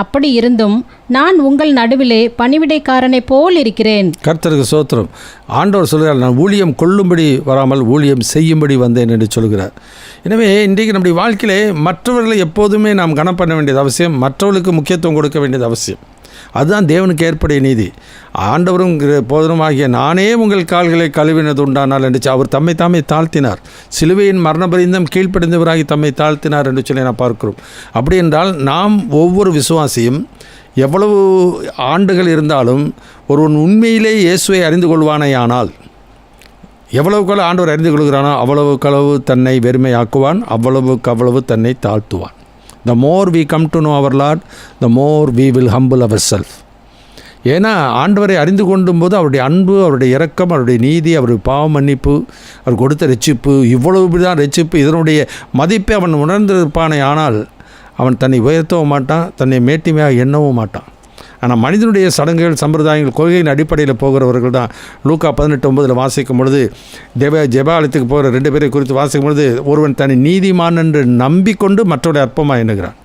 அப்படி இருந்தும் நான் உங்கள் நடுவிலே பணிவிடைக்காரனை போல் இருக்கிறேன். கர்த்தருக்கு ஸ்தோத்திரம். ஆண்டவர் சொல்கிறார், நான் ஊழியம் கொள்ளும்படி வராமல் ஊழியம் செய்யும்படி வந்தேன் என்று சொல்கிறார். எனவே இன்றைக்கு நம்முடைய வாழ்க்கையிலே மற்றவர்களை எப்போதுமே நாம் கனம் பண்ண வேண்டியது அவசியம், மற்றவர்களுக்கு முக்கியத்துவம் கொடுக்க வேண்டியது அவசியம். அதுதான் தேவனுக்கு ஏற்படைய நீதி. ஆண்டவரும் போதனுமாகிய நானே உங்கள் கால்களை கழுவினது உண்டானால் என்று அவர் தம்மை தாமே தாழ்த்தினார். சிலுவையின் மரணபரிந்தம் கீழ்ப்படிந்தவராகி தம்மை தாழ்த்தினார் என்று சொல்லி நான் பார்க்கிறோம். அப்படி என்றால் நாம் ஒவ்வொரு விசுவாசியும் எவ்வளவு ஆண்டுகள் இருந்தாலும் ஒருவன் உண்மையிலே இயேசுவை அறிந்து கொள்வானேயானால், எவ்வளவுக்கு ஆண்டவர் அறிந்து கொள்கிறானோ அவ்வளவுக்களவு தன்னை வெறுமையாக்குவான், அவ்வளவுக்கு தன்னை தாழ்த்துவான். The more we come to know our Lord, the more we will humble ourselves. ஏன்னா ஆண்டவரை அறிந்து கொண்டும் போது அவருடைய அன்பு, அவருடைய இரக்கம், அவருடைய நீதி, அவருடைய பாவ மன்னிப்பு, அவர் கொடுத்த ரட்சிப்பு, இவ்வளவு தான் ரட்சிப்பு, இதனுடைய மதிப்பை அவன் உணர்ந்திருப்பானே ஆனால் அவன் தன்னை உயர்த்தவும் மாட்டான், தன்னை மேட்டிமையாக எண்ணவும் மாட்டான். ஆனால் மனிதனுடைய சடங்குகள், சம்பிரதாயங்கள், கொள்கையின் அடிப்படையில் போகிறவர்கள் தான் லூக்கா 18:9 வாசிக்கும் பொழுது ஜெபாலயத்துக்கு போகிற 2 பேரை குறித்து வாசிக்கும் பொழுது, ஒருவன் தன்னை நீதிமான் என்று நம்பிக்கொண்டு மற்றவருடைய அற்பமாக எண்ணுகிறான்.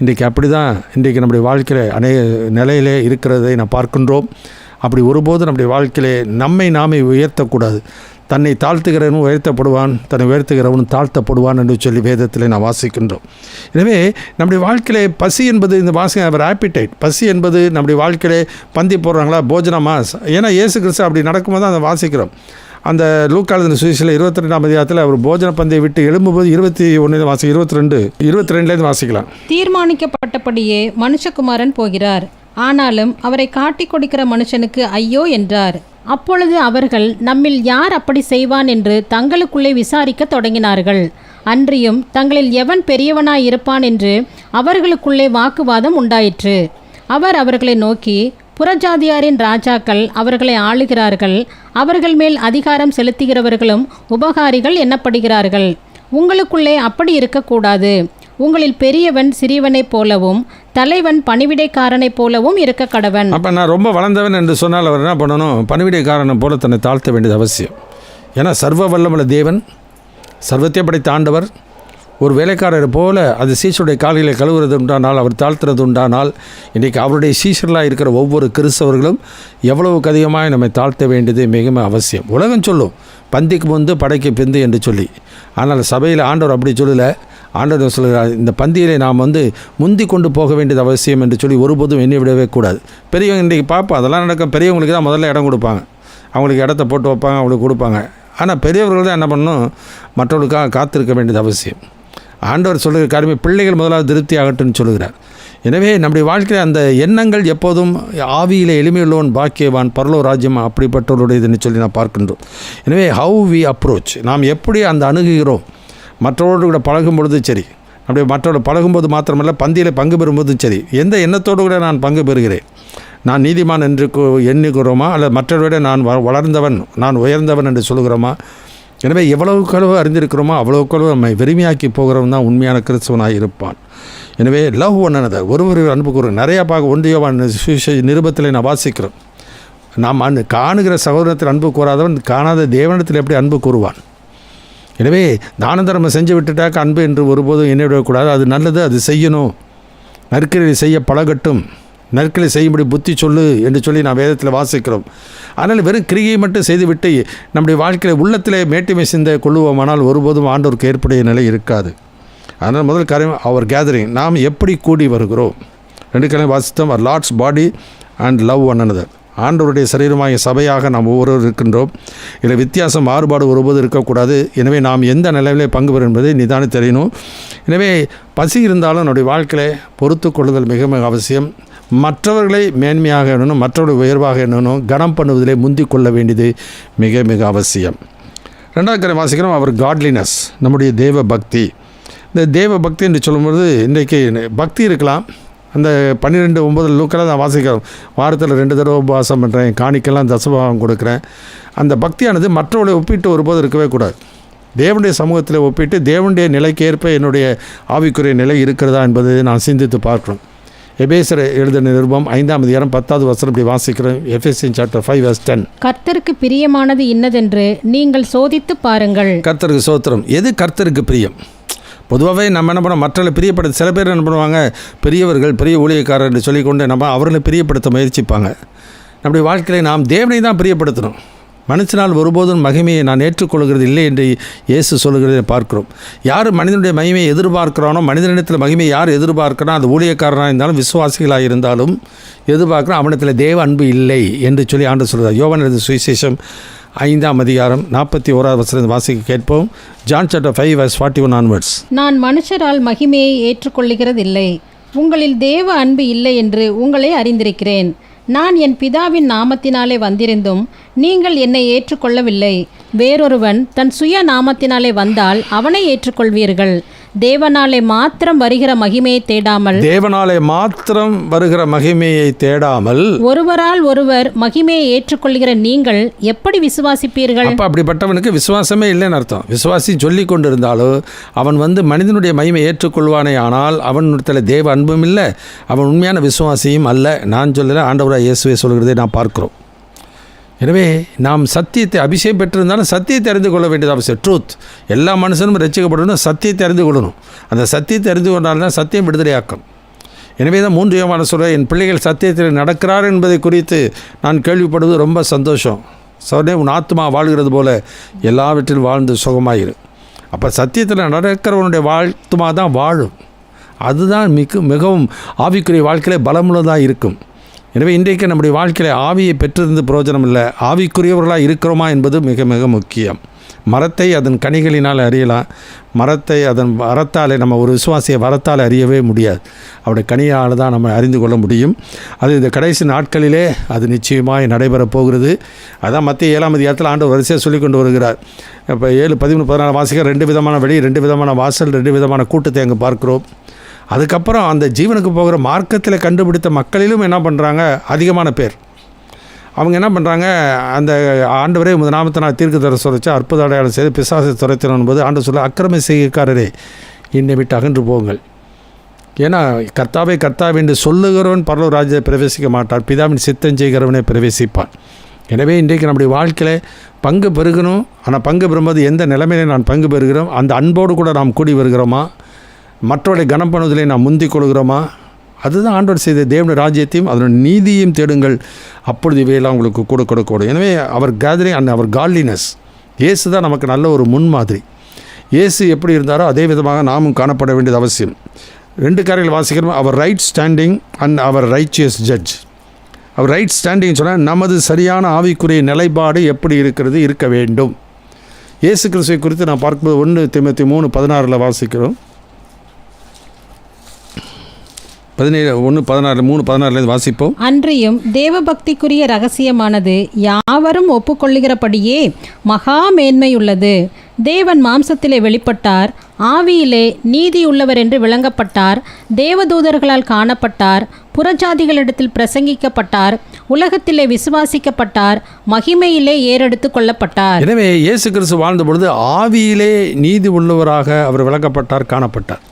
இன்றைக்கு அப்படி தான் இன்றைக்கு நம்முடைய வாழ்க்கையில் அநேக நிலையிலே இருக்கிறதை நாம் பார்க்கின்றோம். அப்படி ஒருபோது நம்முடைய வாழ்க்கையிலே நம்மை நாமே உயர்த்தக்கூடாது. தன்னை தாழ்த்துகிறவனும் உயர்த்தப்படுவான், தன்னை உயர்த்துகிறவனும் தாழ்த்தப்படுவான் என்று சொல்லி வேதத்தில் நாம் வாசிக்கின்றோம். எனவே நம்முடைய வாழ்க்கையிலே பசி என்பது, இந்த வாசி அவர் ஆப்பிடைட், பசி என்பது நம்முடைய வாழ்க்கையிலே பந்தி போடுறாங்களா, போஜனமா? ஏன்னா இயேசு கிறிஸ்து அப்படி நடக்கும்போது தான் அதை வாசிக்கிறோம். அந்த லூக்கா எழுதின சுவிசேஷத்தில் 22ஆம் அதிகாரத்தில் அவர் போஜன பந்தியை விட்டு எழும்பும்போது 21 வாசி 22 வாசிக்கலாம். தீர்மானிக்கப்பட்டபடியே மனுஷகுமாரன் போகிறார், ஆனாலும் அவரை காட்டிக் கொடுக்கிற மனுஷனுக்கு ஐயோ என்றார். அப்பொழுது அவர்கள் நம்மில் யார் அப்படி செய்வான் என்று தங்களுக்குள்ளே விசாரிக்க தொடங்கினார்கள். அன்றியும் தங்களில் எவன் பெரியவனாய் இருப்பான் என்று அவர்களுக்குள்ளே வாக்குவாதம் உண்டாயிற்று. அவர் அவர்களை நோக்கி, புறஜாதியாரின் ராஜாக்கள் அவர்களை ஆளுகிறார்கள், அவர்கள் மேல் அதிகாரம் செலுத்துகிறவர்களும் உபகாரிகள் எண்ணப்படுகிறார்கள். உங்களுக்குள்ளே அப்படி இருக்கக்கூடாது. உங்களில் பெரியவன் சிறியவனைப் போலவும் தலைவன் பணிவிடைக்காரனைப் போலவும் இருக்க கடவன். அப்போ நான் ரொம்ப வளர்ந்தவன் என்று சொன்னால் அவர் என்ன பண்ணணும்? பணிவிடைக்காரனை போல தன்னை தாழ்த்த வேண்டியது அவசியம். ஏன்னா சர்வ வல்லமுள்ள தேவன், சர்வத்தை படைத்த ஆண்டவர், ஒரு வேலைக்காரர் போல அது சீஷருடைய கால்களை கழுவுறது உண்டானால், அவர் தாழ்த்துறது உண்டானால், இன்றைக்கு அவருடைய சீஷர்களாக இருக்கிற ஒவ்வொரு கிறிஸ்தவர்களும் எவ்வளவுக்கு அதிகமாக நம்மை தாழ்த்த வேண்டியது மிகவும் அவசியம். உலகம் சொல்லும் பந்திக்கு முந்து படைக்கு பிந்து என்று சொல்லி, ஆனால் சபையில் ஆண்டவர் அப்படி சொல்லலை. ஆண்டவர் சொல்கிறார், இந்த பந்தியிலே நாம் முந்தி கொண்டு போக வேண்டியது அவசியம் என்று சொல்லி ஒருபோதும் எண்ணி விடவே கூடாது. பெரியவங்க இன்றைக்கி பார்ப்போம், அதெல்லாம் நடக்கும். பெரியவங்களுக்கு தான் முதல்ல இடம் கொடுப்பாங்க, அவங்களுக்கு இடத்த போட்டு வைப்பாங்க, அவங்களுக்கு கொடுப்பாங்க. ஆனால் பெரியவர்கள் தான் என்ன பண்ணணும்? மற்றவர்களுக்காக காத்திருக்க வேண்டியது அவசியம். ஆண்டவர் சொல்லுகிற காரியமே பிள்ளைகள் முதலாவது திருப்தி ஆகட்டும்னு சொல்லுகிறார். எனவே நம்முடைய வாழ்க்கையில் அந்த எண்ணங்கள் எப்போதும் ஆவியில் எளிமையுள்ளவன் பாக்கியவான், பரலோ ராஜ்யம் அப்படிப்பட்டவருடையதுன்னு சொல்லி நான் பார்க்கின்றோம். எனவே ஹவு வி அப்ரோச், நாம் எப்படி அந்த அணுகுகிறோம், மற்றவர்களோடு கூட பழகும் பொழுதும் சரி, அப்படியே மற்றவர்கள் பழகும்போது மாத்திரமல்ல, பந்தியில் பங்கு பெறும்போதும் சரி, எந்த எண்ணத்தோடு கூட நான் பங்கு பெறுகிறேன்? நான் நீதிமான் என்று எண்ணுகிறோமா, அல்லது மற்றவர்களை நான் வளர்ந்தவன், நான் உயர்ந்தவன் என்று சொல்கிறோமா? எனவே எவ்வளவுக்களவு அறிந்திருக்கிறோமோ அவ்வளவுக்களவு நம்மை வெறுமையாக்கி போகிறவன் தான் உண்மையான கிறிஸ்தவனாக இருப்பான். எனவே லவ் ஒன் அனதர், ஒருவர் அன்பு கூறுவோம். நிறையா பார்க்க 1 யோவான் நிருபத்தில் நான் வாசிக்கிறோம். நாம் காணுகிற சகோதரத்தில் அன்பு கூறாதவன் காணாத தேவனிடத்தில் எப்படி அன்பு கூறுவான்? எனவே தான தர்மம் செஞ்சு விட்டுட்டாக்க அன்பு என்று ஒருபோதும் எண்ணிவிடக்கூடாது. அது நல்லது, அது செய்யணும். நற்கிரியை செய்ய பழகட்டும், நற்கிரியை செய்யும்படி புத்தி சொல்லு என்று சொல்லி நான் வேதத்தில் வாசிக்கிறோம். அதனால் வெறும் கிரியை மட்டும் செய்துவிட்டு நம்முடைய வாழ்க்கையில் உள்ளத்திலே மேட்டிமை சிந்த கொள்ளுவோமானால் ஒருபோதும் ஆண்டவருக்கு ஏற்புடைய நிலை இருக்காது. அதனால் முதல் காரியம் அவர் கேதரிங், நாம் எப்படி கூடி வருகிறோம். 2 காரியம் வாசித்தோம், Lord's body and love one another. ஆண்டவருடைய சரீரமாகிய சபையாக நாம் ஒவ்வொருவர் இருக்கின்றோம். இதில் வித்தியாசம் மாறுபாடு ஒருபோது இருக்கக்கூடாது. எனவே நாம் எந்த நிலையிலே பங்கு பெறும் என்பதை நிதானம் தெரியணும். எனவே பசி இருந்தாலும் நம்முடைய வாழ்க்கையை பொறுத்து கொள்ளுதல் மிக மிக அவசியம். மற்றவர்களை மேன்மையாக எண்ணணும், மற்றவர்களை உயர்வாக எண்ணணும், கனம் பண்ணுவதிலே முந்தி கொள்ள வேண்டியது மிக மிக அவசியம். 2வது காரியம் வாசிக்கிறோம், அவர் காட்லினஸ், நம்முடைய தேவ பக்தி. இந்த தேவ பக்தி என்று சொல்லும்போது இன்றைக்கு பக்தி இருக்கலாம். அந்த 12:9 லூக்கெல்லாம் நான் வாசிக்கிறோம், வாரத்தில் 2 தடவை உபவாசம் பண்ணுறேன், காணிக்கெல்லாம் தசபாகம் கொடுக்குறேன். அந்த பக்தியானது மற்றவர்களை ஒப்பிட்டு ஒருபோது இருக்கவே கூடாது. தேவனுடைய சமூகத்தில் ஒப்பிட்டு தேவனுடைய நிலைக்கு ஏற்ப என்னுடைய ஆவிக்குரிய நிலை இருக்கிறதா என்பதை நான் சிந்தித்து பார்க்கிறோம். எபேசர் எழுதின நிருபம் 5ஆம் அதிகாரம் 10வது வசனம் இப்படி வாசிக்கிறோம். Ephesian chapter 5:10. கர்த்தருக்கு பிரியமானது இன்னதென்று நீங்கள் சோதித்து பாருங்கள். கர்த்தருக்கு சோத்திரம். எது கர்த்தருக்கு பிரியம்? பொதுவாகவே நம்ம என்ன பண்ணோம், மற்றவர்களை பிரியப்படுத்த, சில பேர் என்ன பண்ணுவாங்க, பெரியவர்கள் பெரிய ஊழியக்காரர் என்று சொல்லிக்கொண்டு நம்ம அவர்களை பிரியப்படுத்த முயற்சிப்பாங்க. நம்முடைய வாழ்க்கையை நாம் தேவனை தான் பிரியப்படுத்தணும். மனுஷனால் ஒருபோதும் மகிமையை நான் ஏற்றுக்கொள்கிறது இல்லை என்று இயேசு சொல்லுகிறதை பார்க்கிறோம். யார் மனிதனுடைய மகிமையை எதிர்பார்க்கிறானோ, மனிதனிடத்தில் மகிமையை யார் எதிர்பார்க்கிறானோ, அது ஊழியக்காரனாக இருந்தாலும் விசுவாசிகளாக இருந்தாலும் எதிர்பார்க்கிறோம், அவனிடத்தில் தேவ அன்பு இல்லை என்று சொல்லி ஆண்டு சொல்கிறார். யோவான் எழுதின சுவிசேஷம் 5ஆம் அதிகாரம் 41வது வசனத்தை வாசிக்க கேட்போம். John chapter 5:41 onwards. நான் மனுஷரால் மகிமையை ஏற்றுக்கொள்ளுகிறதில்லை, உங்களில் தேவ அன்பு இல்லை என்று உங்களை அறிந்திருக்கிறேன். நான் என் பிதாவின் நாமத்தினாலே வந்திருந்தும் நீங்கள் என்னை ஏற்றுக்கொள்ளவில்லை. வேறொருவன் தன் சுய நாமத்தினாலே வந்தால் அவனை ஏற்றுக்கொள்வீர்கள். தேவனாலே மாத்திரம் வருகிற மகிமையை தேடாமல் ஒருவரால் ஒருவர் மகிமையை ஏற்றுக்கொள்கிற நீங்கள் எப்படி விசுவாசிப்பீர்கள்? அப்போ அப்படிப்பட்டவனுக்கு விசுவாசமே இல்லைன்னு அர்த்தம். விசுவாசி சொல்லி கொண்டு இருந்தாலும் அவன் மனிதனுடைய மகிமை ஏற்றுக்கொள்வானே, ஆனால் அவனிடத்தில் தேவ அன்பும் இல்லை, அவன் உண்மையான விசுவாசியும் அல்ல. நான் சொல்லல, ஆண்டவராக இயேசுவே சொல்கிறதை நாம் பார்க்கிறோம். எனவே நாம் சத்தியத்தை அபிஷேகம் பெற்றிருந்தாலும் சத்தியத்தை அறிந்து கொள்ள வேண்டியது அவசியம். ட்ரூத். எல்லா மனுஷனும் ரட்சிக்கப்படணும், சத்தியத்தை அறிந்து கொள்ளணும். அந்த சத்தியத்தை அறிந்து கொண்டால்தான் சத்தியம் விடுதலையாக்கும். எனவே தான் 3 யோவான் சொல்ல, என் பிள்ளைகள் சத்தியத்தில் நடக்கிறார் என்பதை குறித்து நான் கேள்விப்படுவது ரொம்ப சந்தோஷம். சொன்னே, உன் ஆத்மா வாழ்கிறது போல எல்லாவற்றிலும் வாழ்ந்து சுகமாயிரு. அப்போ சத்தியத்தில் நடக்கிறவனுடைய ஆத்மா தான் வாழும். அதுதான் மிகவும் ஆவிக்குரிய வாழ்க்கையிலே பலமுள்ளதாக இருக்கும். எனவே இன்றைக்கு நம்முடைய வாழ்க்கையில் ஆவியை பெற்றிருந்து பிரயோஜனம் இல்லை, ஆவிக்குரியவர்களாக இருக்கிறோமா என்பது மிக மிக முக்கியம். மரத்தை அதன் கனிகளினால் அறியலாம், மரத்தை அதன் வரத்தாலே, நம்ம ஒரு விசுவாசியை வரத்தால் அறியவே முடியாது, அவருடைய கனியால் தான் நம்ம அறிந்து கொள்ள முடியும். அது இந்த கடைசி நாட்களிலே அது நிச்சயமாக நடைபெறப் போகிறது. அதான் மத்திய 7ஆம் அதிகாரத்தில் ஆண்டவர் வரிசையாக சொல்லி கொண்டு வருகிறார். இப்போ 7, 13, 14 வாசிக்க 2 விதமான வழி, 2 விதமான வாசல், 2 விதமான கூட்டத்தை அங்கே பார்க்கிறோம். அதுக்கப்புறம் அந்த ஜீவனுக்கு போகிற மார்க்கத்தில் கண்டுபிடித்த மக்களிலும் என்ன பண்ணுறாங்க, அதிகமான பேர் அவங்க என்ன பண்ணுறாங்க, அந்த ஆண்டவரே உமது நாமத்தினால் தீர்க்கதரிசனம் சொல்லிச்சு, அற்புத அடையாளம் செய்து பிசாசை துரைத்தினோம் போது ஆண்டு சொல்ல, அக்கிரம செய்கைக்காரரே என்னை விட்டு அகன்று போங்கள். ஏன்னா கர்த்தாவே என்று சொல்லுகிறவன் பரலோக ராஜ்யத்தை பிரவேசிக்க மாட்டான், பிதாவின் சித்தம் செய்கிறவனே பிரவேசிப்பான். எனவே இன்றைக்கு நம்முடைய வாழ்க்கையில் பங்கு பெருகணும். ஆனால் பங்கு பெறும்போது எந்த நிலைமையிலே நான் பங்கு பெறுகிறோம், அந்த அன்போடு கூட நாம் கூடி வருகிறோமா, மற்றவர்களை கனம் பண்ணுவதிலே நாம் முந்திக் கொள்கிறோமா? அதுதான் ஆண்டவர் செய்த தேவனுடைய ராஜ்யத்தையும் அதனுடைய நீதியையும் தேடுங்கள், அப்பொழுது இவையெல்லாம் உங்களுக்கு கூட கொடுக்கக்கூடும். எனவே அவர் கேதரிங் அண்ட் அவர் காட்லினஸ், இயேசு தான் நமக்கு நல்ல ஒரு முன்மாதிரி. இயேசு எப்படி இருந்தாரோ அதே விதமாக நாமும் காணப்பட வேண்டியது அவசியம். 2 காரியங்கள் வாசிக்கிறோம், அவர் ரைட் ஸ்டாண்டிங் அண்ட் அவர் ரைச்சியஸ் ஜட்ஜ். அவர் ரைட் ஸ்டாண்டிங் சொன்னால் நமது சரியான ஆவிக்குரிய நிலைப்பாடு எப்படி இருக்க வேண்டும். இயேசு கிறிஸ்துவை குறித்து நான் பார்க்கும்போது 1 தீமோத்தேயு 3:16 வாசிக்கிறோம். 3:16 வாசிப்போம். அன்றியும் தேவபக்திக்குரிய ரகசியமானது யாவரும் ஒப்புக்கொள்ளுகிறபடியே மகா மேன்மையுள்ளது. தேவன் மாம்சத்திலே வெளிப்பட்டார், ஆவியிலே நீதி உள்ளவர் என்று விளங்கப்பட்டார், தேவதூதர்களால் காணப்பட்டார், புறஜாதிகளிடத்தில் பிரசங்கிக்கப்பட்டார், உலகத்திலே விசுவாசிக்கப்பட்டார், மகிமையிலே ஏறெடுத்து கொள்ளப்பட்டார். எனவே இயேசு கிறிஸ்து வாழ்ந்த பொழுது ஆவியிலே நீதி உள்ளவராக அவர் விளக்கப்பட்டார், காணப்பட்டார்.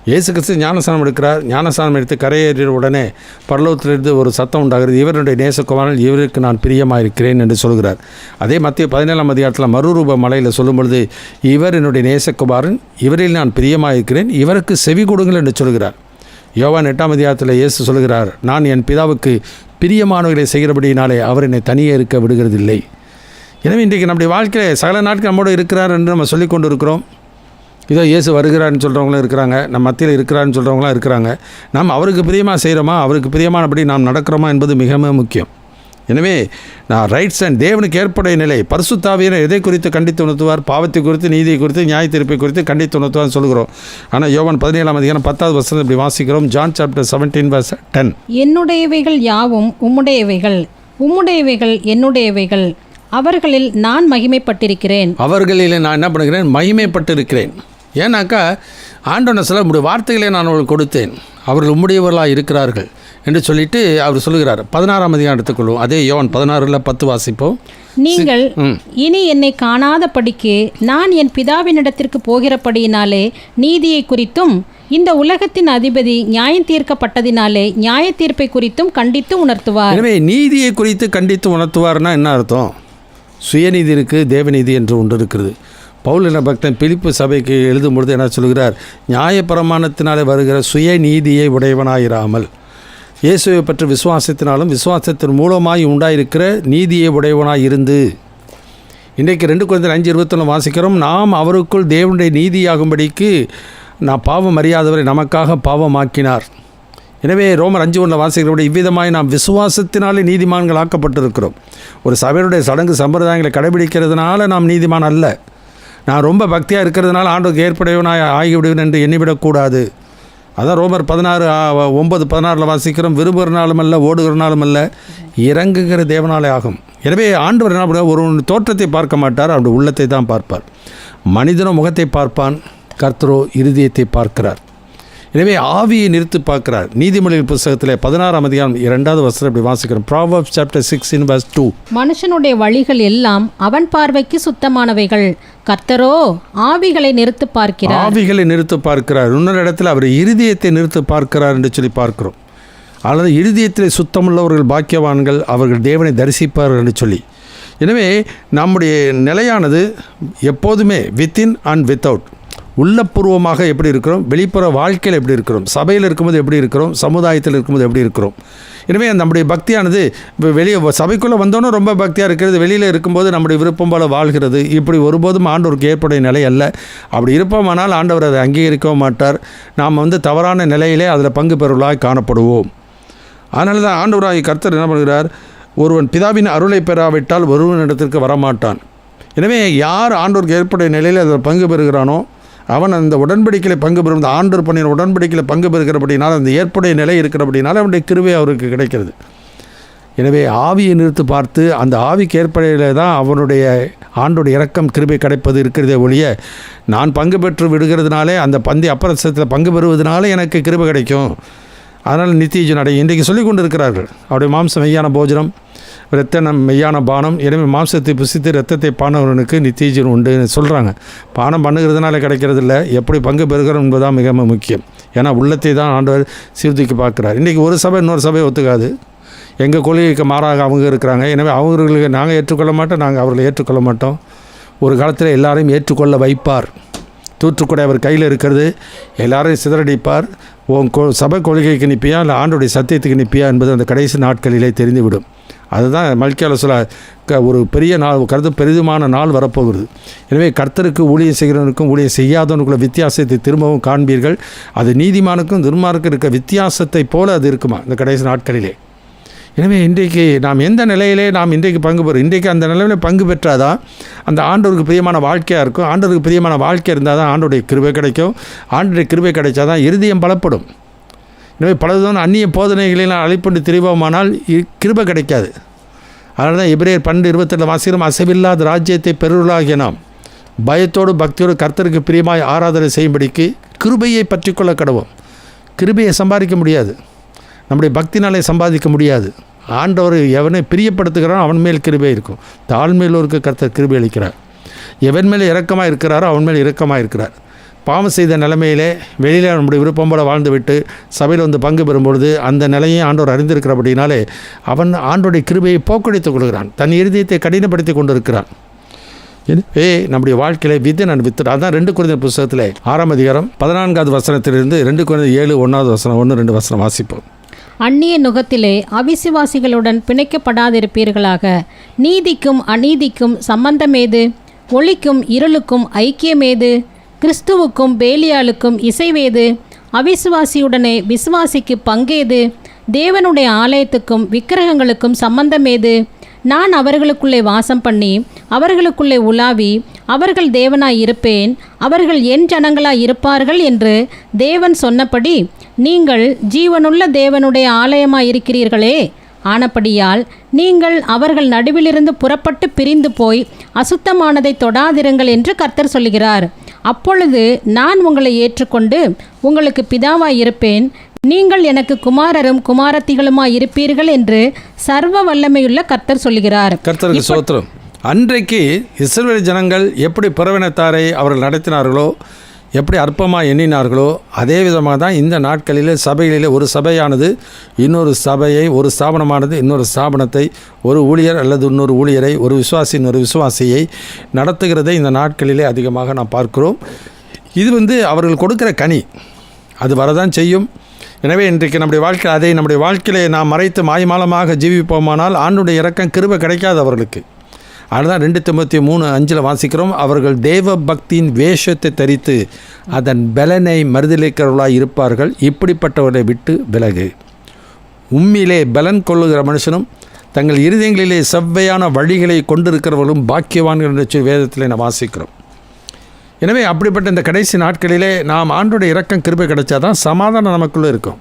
இயேசு கிறிஸ்து ஞானஸ்நானம் எடுக்கிறார். ஞானஸ்நானம் எடுத்து கரையேறிய உடனே பரலோகத்திலிருந்து ஒரு சத்தம் உண்டாகிறது, இவருடைய நேசகுமாரன், இவருக்கு நான் பிரியமாக இருக்கிறேன் என்று சொல்கிறார். அதே மத்திய 17ஆம் அதிகாரத்தில் மறுரூப மலையில் சொல்லும் பொழுது, இவர் என்னுடைய நேசகுமாரன், இவரில் நான் பிரியமாக இருக்கிறேன், இவருக்கு செவி கொடுங்கள் என்று சொல்கிறார். யோவான் 8ஆம் அதிகாரத்தில் இயேசு சொல்கிறார், நான் என் பிதாவுக்கு பிரியமானவர்களை செய்கிறபடியினாலே அவர் என்னை தனியே இருக்க விடுகிறதில்லை. எனவே இன்றைக்கு நம்முடைய வாழ்க்கையில் சகல நாட்கள் நம்மோடு இருக்கிறார் என்று நம்ம சொல்லி கொண்டு இருக்கிறோம். இதோ இயேசு வருகிறான்னு சொல்கிறவங்களும் இருக்கிறாங்க, நம்ம மத்தியில் இருக்கிறான்னு சொல்கிறவங்களாம் இருக்கிறாங்க. நாம் அவருக்கு பிரியமாக செய்கிறோமா, அவருக்கு பிரியமானபடி நாம் நடக்கிறோமா என்பது மிக முக்கியம். எனவே நான் ரைட்ஸ் அண்ட் தேவனுக்கு ஏற்புடைய நிலை. பரிசுத்தாவியர் எதை குறித்து கண்டித்து உணர்த்துவார்? பாவத்தை குறித்து, நீதியை குறித்து, நியாய தீர்ப்பை குறித்து கண்டித்து உணர்த்துவார்னு சொல்கிறோம். ஆனால் யோவான் 17:10 இப்படி வாசிக்கிறோம். John chapter 17:10. என்னுடையவைகள் யாவும் உம்முடையவைகள், உம்முடையவைகள் என்னுடையவைகள், அவர்களில் நான் மகிமைப்பட்டிருக்கிறேன். அவர்களில் நான் என்ன பண்ணுகிறேன்? மகிமைப்பட்டிருக்கிறேன். ஏன்னாக்கா ஆண்டவன் சொல்ல உம்முடைய வார்த்தைகளை நான் அவர்களுக்கு கொடுத்தேன், அவர்கள் உம்முடையவர்களாக இருக்கிறார்கள் என்று சொல்லிட்டு அவர் சொல்லுகிறார். 16 எடுத்துக்கொள்வோம். அதே யோவான் 16:10 வாசிப்போம். நீங்கள் இனி என்னை காணாதபடிக்கு நான் என் பிதாவினிடத்திற்கு போகிறபடியினாலே நீதியை குறித்தும் இந்த உலகத்தின் அதிபதி நியாயம் தீர்க்கப்பட்டதினாலே நியாய தீர்ப்பை குறித்தும் கண்டித்து உணர்த்துவார். எனவே நீதியை குறித்து கண்டித்து உணர்த்துவார்னா என்ன அர்த்தம்? சுயநீதி இருக்குது, தேவநீதி என்று ஒன்று இருக்கிறது. பவுல் என்ற பக்தன் பிலிப்பு சபைக்கு எழுதும் பொழுது என்ன சொல்கிறார்? நியாயப்பிரமாணத்தினாலே வருகிற சுயநீதியை உடையவனாயிராமல் இயேசுவை பற்றி விசுவாசத்தினாலும் விசுவாசத்தின் மூலமாய் உண்டாயிருக்கிற நீதியை உடையவனாய் இருந்து. இன்றைக்கு 2 Corinthians 5:21 வாசிக்கிறோம். நாம் அவருக்குள் தேவனுடைய நீதியாகும்படிக்கு நான் பாவம் அறியாதவரை நமக்காக பாவமாக்கினார். எனவே ரோமர் 5:1 வாசிக்கிறபடி இவ்விதமாய் நாம் விசுவாசத்தினாலே நீதிமான்கள் ஆக்கப்பட்டிருக்கிறோம். ஒரு சபையுடைய சடங்கு சம்பிரதாயங்களை கடைபிடிக்கிறதுனால நாம் நீதிமான் அல்ல. நான் ரொம்ப பக்தியாக இருக்கிறதுனால ஆண்டுக்கு ஏற்புடையவனாய் ஆகிவிடுவேன் என்று எண்ணிவிடக்கூடாது. அதான் ரோமர் 9:16 வாசிக்கிறோம். விரும்புகிறனாலும் அல்ல, ஓடுகிறனாலும் அல்ல, இறங்குகிற தேவனாலே ஆகும். எனவே ஆண்டவர் என்ன பண்ணுவார்? ஒரு தோற்றத்தை பார்க்க மாட்டார், அவருடைய உள்ளத்தை தான் பார்ப்பார். மனிதனோ முகத்தை பார்ப்பான், கர்த்தரோ இருதயத்தை பார்க்கிறார். எனவே ஆவியை நிறுத்து பார்க்கிறார். நீதிமொழிகள் புத்தகத்தில் 16:2 இப்படி வாசிக்கிறோம். Proverbs chapter 6:2. மனுஷனுடைய வழிகள் எல்லாம் அவன் பார்வைக்கு சுத்தமானவைகள், கர்த்தரோ ஆவிகளை நிறுத்து பார்க்கிறார். ஆவிகளை நிறுத்து பார்க்கிறார். இன்னொரு இடத்துல அவர் இருதயத்தை நிறுத்து பார்க்கிறார் என்று சொல்லி பார்க்கிறோம். அல்லது இருதயத்தில் சுத்தமுள்ளவர்கள் பாக்கியவான்கள், அவர்கள் தேவனை தரிசிப்பார்கள் என்று சொல்லி. எனவே நம்முடைய நிலையானது எப்போதுமே வித்தின் அண்ட் வித்தவுட், உள்ளபூர்வமாக எப்படி இருக்கிறோம், வெளிப்புற வாழ்க்கையில் எப்படி இருக்கிறோம், சபையில் இருக்கும்போது எப்படி இருக்கிறோம், சமுதாயத்தில் இருக்கும்போது எப்படி இருக்கிறோம். எனவே நம்முடைய பக்தியானது வெளியே சபைக்குள்ளே வந்தோன்னே ரொம்ப பக்தியாக இருக்கிறது, வெளியில் இருக்கும்போது நம்முடைய விருப்பம் போல் வாழ்கிறது. இப்படி ஒருபோதும் ஆண்டவருக்கு ஏற்புடைய நிலை அல்ல. அப்படி இருப்போமானால் ஆண்டவர் அதை அங்கீகரிக்கவும் மாட்டார். நாம் தவறான நிலையிலே அதில் பங்கு பெறுவர்களாய் காணப்படுவோம். அதனால தான் ஆண்டவராகிய கர்த்தர் என்ன பண்ணுகிறார்? ஒருவன் பிதாவின் அருளை பெறாவிட்டால் ஒருவனிடத்திற்கு வரமாட்டான். எனவே யார் ஆண்டவருக்கு ஏற்புடைய நிலையில் அதில் பங்கு பெறுகிறானோ அவன் அந்த உடன்படிக்கையில் பங்கு பெறும், அந்த ஆண்டவர் பண்ணின உடன்படிக்கையில் பங்கு பெறுகிறபடினால், அந்த ஏற்புடைய நிலை இருக்கிறபடினால அவனுடைய கிருபை அவருக்கு கிடைக்கிறது. எனவே ஆவியை நிறுத்து பார்த்து அந்த ஆவிக்கு ஏற்படையில தான் அவனுடைய ஆண்டோடைய இரக்கம் கிருபை கிடைப்பது இருக்கிறதே ஒழிய, நான் பங்கு பெற்று விடுகிறதுனாலே, அந்த பந்தி அப்பரசத்தில் பங்கு பெறுவதனால எனக்கு கிருபை கிடைக்கும், அதனால் நித்தியஜன் அடைய. இன்றைக்கு சொல்லிக் கொண்டு இருக்கிறார்கள், அவருடைய மாம்சம் மெய்யான போஜனம், இரத்தம் மெய்யான பானம். எனவே மாம்சத்தை புசித்து இரத்தத்தை பானவனுக்கு நித்தியஜன் உண்டு சொல்கிறாங்க. பானம் பண்ணுகிறதுனால கிடைக்கிறது இல்லை, எப்படி பங்கு பெறுகிறோம் என்பதுதான் மிக முக்கியம். ஏன்னா உள்ளத்தை தான் ஆண்டவர் சீர்தூக்கி பார்க்குறார். இன்றைக்கி ஒரு சபை இன்னொரு சபை ஒத்துக்காது, எங்கள் கொள்கைக்கு மாறாக அவங்க இருக்கிறாங்க. எனவே அவர்களுக்கு நாங்கள் ஏற்றுக்கொள்ள மாட்டோம், நாங்கள் அவர்களை ஏற்றுக்கொள்ள மாட்டோம். ஒரு காலத்தில் எல்லாரையும் ஏற்றுக்கொள்ள வைப்பார். தூற்றுக்கூட அவர் கையில் இருக்கிறது, எல்லாரையும் சிதறடிப்பார். உன் சபை கொள்கைக்கு நிற்பியா இல்லை ஆண்டோடைய சத்தியத்துக்கு நிற்பியா என்பது அந்த கடைசி நாட்களிலே தெரிந்துவிடும். அதுதான் மல்கியாவில் சொல்ல ஒரு பெரிய நாள், கருத்து பெரிதுமான நாள் வரப்போகிறது. எனவே கர்த்தருக்கு ஊழியம் செய்கிறவனுக்கும் ஊழியம் செய்யாதவனுக்குள்ள வித்தியாசத்தை திரும்பவும் காண்பீர்கள். அது நீதிமானுக்கும் துன்மார்க்கும் இருக்க வித்தியாசத்தை போல அது இருக்குமா இந்த கடைசி நாட்களிலே. எனவே இன்றைக்கு நாம் எந்த நிலையிலே நாம் இன்றைக்கு பங்கு பெறும், இன்றைக்கு அந்த நிலையில் பங்கு பெற்றாதான் அந்த ஆண்டவருக்கு பிரியமான வாழ்க்கையாக இருக்கும். ஆண்டவருக்கு பிரியமான வாழ்க்கை இருந்தால் தான் ஆண்டோடைய கிருபை கிடைக்கும். ஆண்டோடைய கிருபை கிடைச்சாதான் இருதயம் பலப்படும். எனவே பலதும் அந்நிய போதனைகளில் அழைப்புண்டு திரிவோமானால் கிருபை கிடைக்காது. அதனால தான் எபிரேயர் 12:27 வாசிக்கிறோம். அசைவில்லாத ராஜ்யத்தை பெருளாகிய நாம் பயத்தோடு பக்தியோடு கர்த்தருக்கு பிரியமாய் ஆராதனை செய்யும்படிக்கு கிருபையை பற்றி கொள்ள கடவோம். கிருபையை சம்பாதிக்க முடியாது, நம்முடைய பக்தினாலே சம்பாதிக்க முடியாது. ஆண்டவர் எவனை பிரியப்படுத்துகிறானோ அவன் மேல் கிருபை இருக்கும். தாழ்மையிலோருக்கு கர்த்தர் கிருபை அளிக்கிறார். எவன் மேலே இரக்கமாக இருக்கிறாரோ அவன் மேல் இரக்கமாக இருக்கிறார். பாவம் செய்த நிலைமையிலே வெளியில் நம்முடைய விருப்பம் போல வாழ்ந்துவிட்டு சபையில் பங்கு பெறும்பொழுது அந்த நிலையை ஆண்டவர் அறிந்திருக்கிறபடினாலே அவன் ஆண்டோடைய கிருபையை போக்கடித்துக் கொள்கிறான், தன் இருதயத்தை கடினப்படுத்தி கொண்டு இருக்கிறான். எனவே நம்முடைய வாழ்க்கையில வித்து நான் வித்து. அதான் 2 Corinthians புத்தகத்தில் 6:14 2 Corinthians 7:1 வாசிப்போம். அந்நிய நுகத்திலே அவிசுவாசிகளுடன் பிணைக்கப்படாதிருப்பீர்களாக. நீதிக்கும் அநீதிக்கும் சம்பந்தமேது? ஒளிக்கும் இருளுக்கும் ஐக்கியமேது? கிறிஸ்துவுக்கும் பேலியாளுக்கும் இசைவேது? அவிசுவாசியுடனே விசுவாசிக்கு பங்கேது? தேவனுடைய ஆலயத்துக்கும் விக்கிரகங்களுக்கும் சம்பந்தம் ஏது? நான் அவர்களுக்குள்ளே வாசம் பண்ணி அவர்களுக்குள்ளே உலாவி அவர்கள் தேவனாய் இருப்பேன், அவர்கள் என் ஜனங்களாய் இருப்பார்கள் என்று தேவன் சொன்னபடி நீங்கள் ஜீவனுள்ள தேவனுடைய ஆலயமாய் இருக்கிறீர்களே. ஆனபடியால் நீங்கள் அவர்கள் நடுவிலிருந்து புறப்பட்டு பிரிந்து போய் அசுத்தமானதை தொடாதிருங்கள் என்று கர்த்தர் சொல்கிறார். அப்பொழுது நான் உங்களை ஏற்றுக்கொண்டு உங்களுக்கு பிதாவாய் இருப்பேன், நீங்கள் எனக்கு குமாரரும் குமாரத்திகளுமாய் இருப்பீர்கள் என்று சர்வ வல்லமையுள்ள கர்த்தர் சொல்கிறார். கர்த்தருக்கு ஸ்தோத்திரம். அன்றைக்கு இஸ்ரவேல் ஜனங்கள் எப்படி புறவினத்தாரை அவர்கள் நடத்தினார்களோ, எப்படி அற்பமாக எண்ணினார்களோ, அதே விதமாக தான் இந்த நாட்களிலே சபைகளிலே ஒரு சபையானது இன்னொரு சபையை, ஒரு ஸ்தாபனமானது இன்னொரு ஸ்தாபனத்தை, ஒரு ஊழியர் அல்லது இன்னொரு ஊழியரை, ஒரு விசுவாசி இன்னொரு விசுவாசியை நடத்துகிறதை இந்த நாட்களிலே அதிகமாக நாம் பார்க்கிறோம். இது அவர்கள் கொடுக்கிற கனி, அது வரதான் செய்யும். எனவே இன்றைக்கு நம்முடைய வாழ்க்கையிலே நாம் மறைத்து மாயமாலமாக ஜீவிப்போமானால் ஆண்டுடைய இரக்கம் கிருபை கிடைக்காது அவர்களுக்கு. அதுதான் 2 Timothy 3:5 வாசிக்கிறோம். அவர்கள் தேவ பக்தியின் வேஷத்தை தரித்து அதன் பலனை மறுதலிக்கிறவர்களாய் இருப்பார்கள், இப்படிப்பட்டவர்களை விட்டு விலகு. உம்மிலே பலன் கொள்ளுகிற மனுஷனும் தங்கள் இருதயங்களிலே செவ்வையான வழிகளை கொண்டிருக்கிறவர்களும் பாக்கியவான்கள் என்று வேதத்தில் நாம் வாசிக்கிறோம். எனவே அப்படிப்பட்ட இந்த கடைசி நாட்களிலே நாம் ஆண்டோடைய இரக்கம் கிருபை கிடைச்சாதான் சமாதானம் நமக்குள்ளே இருக்கும்.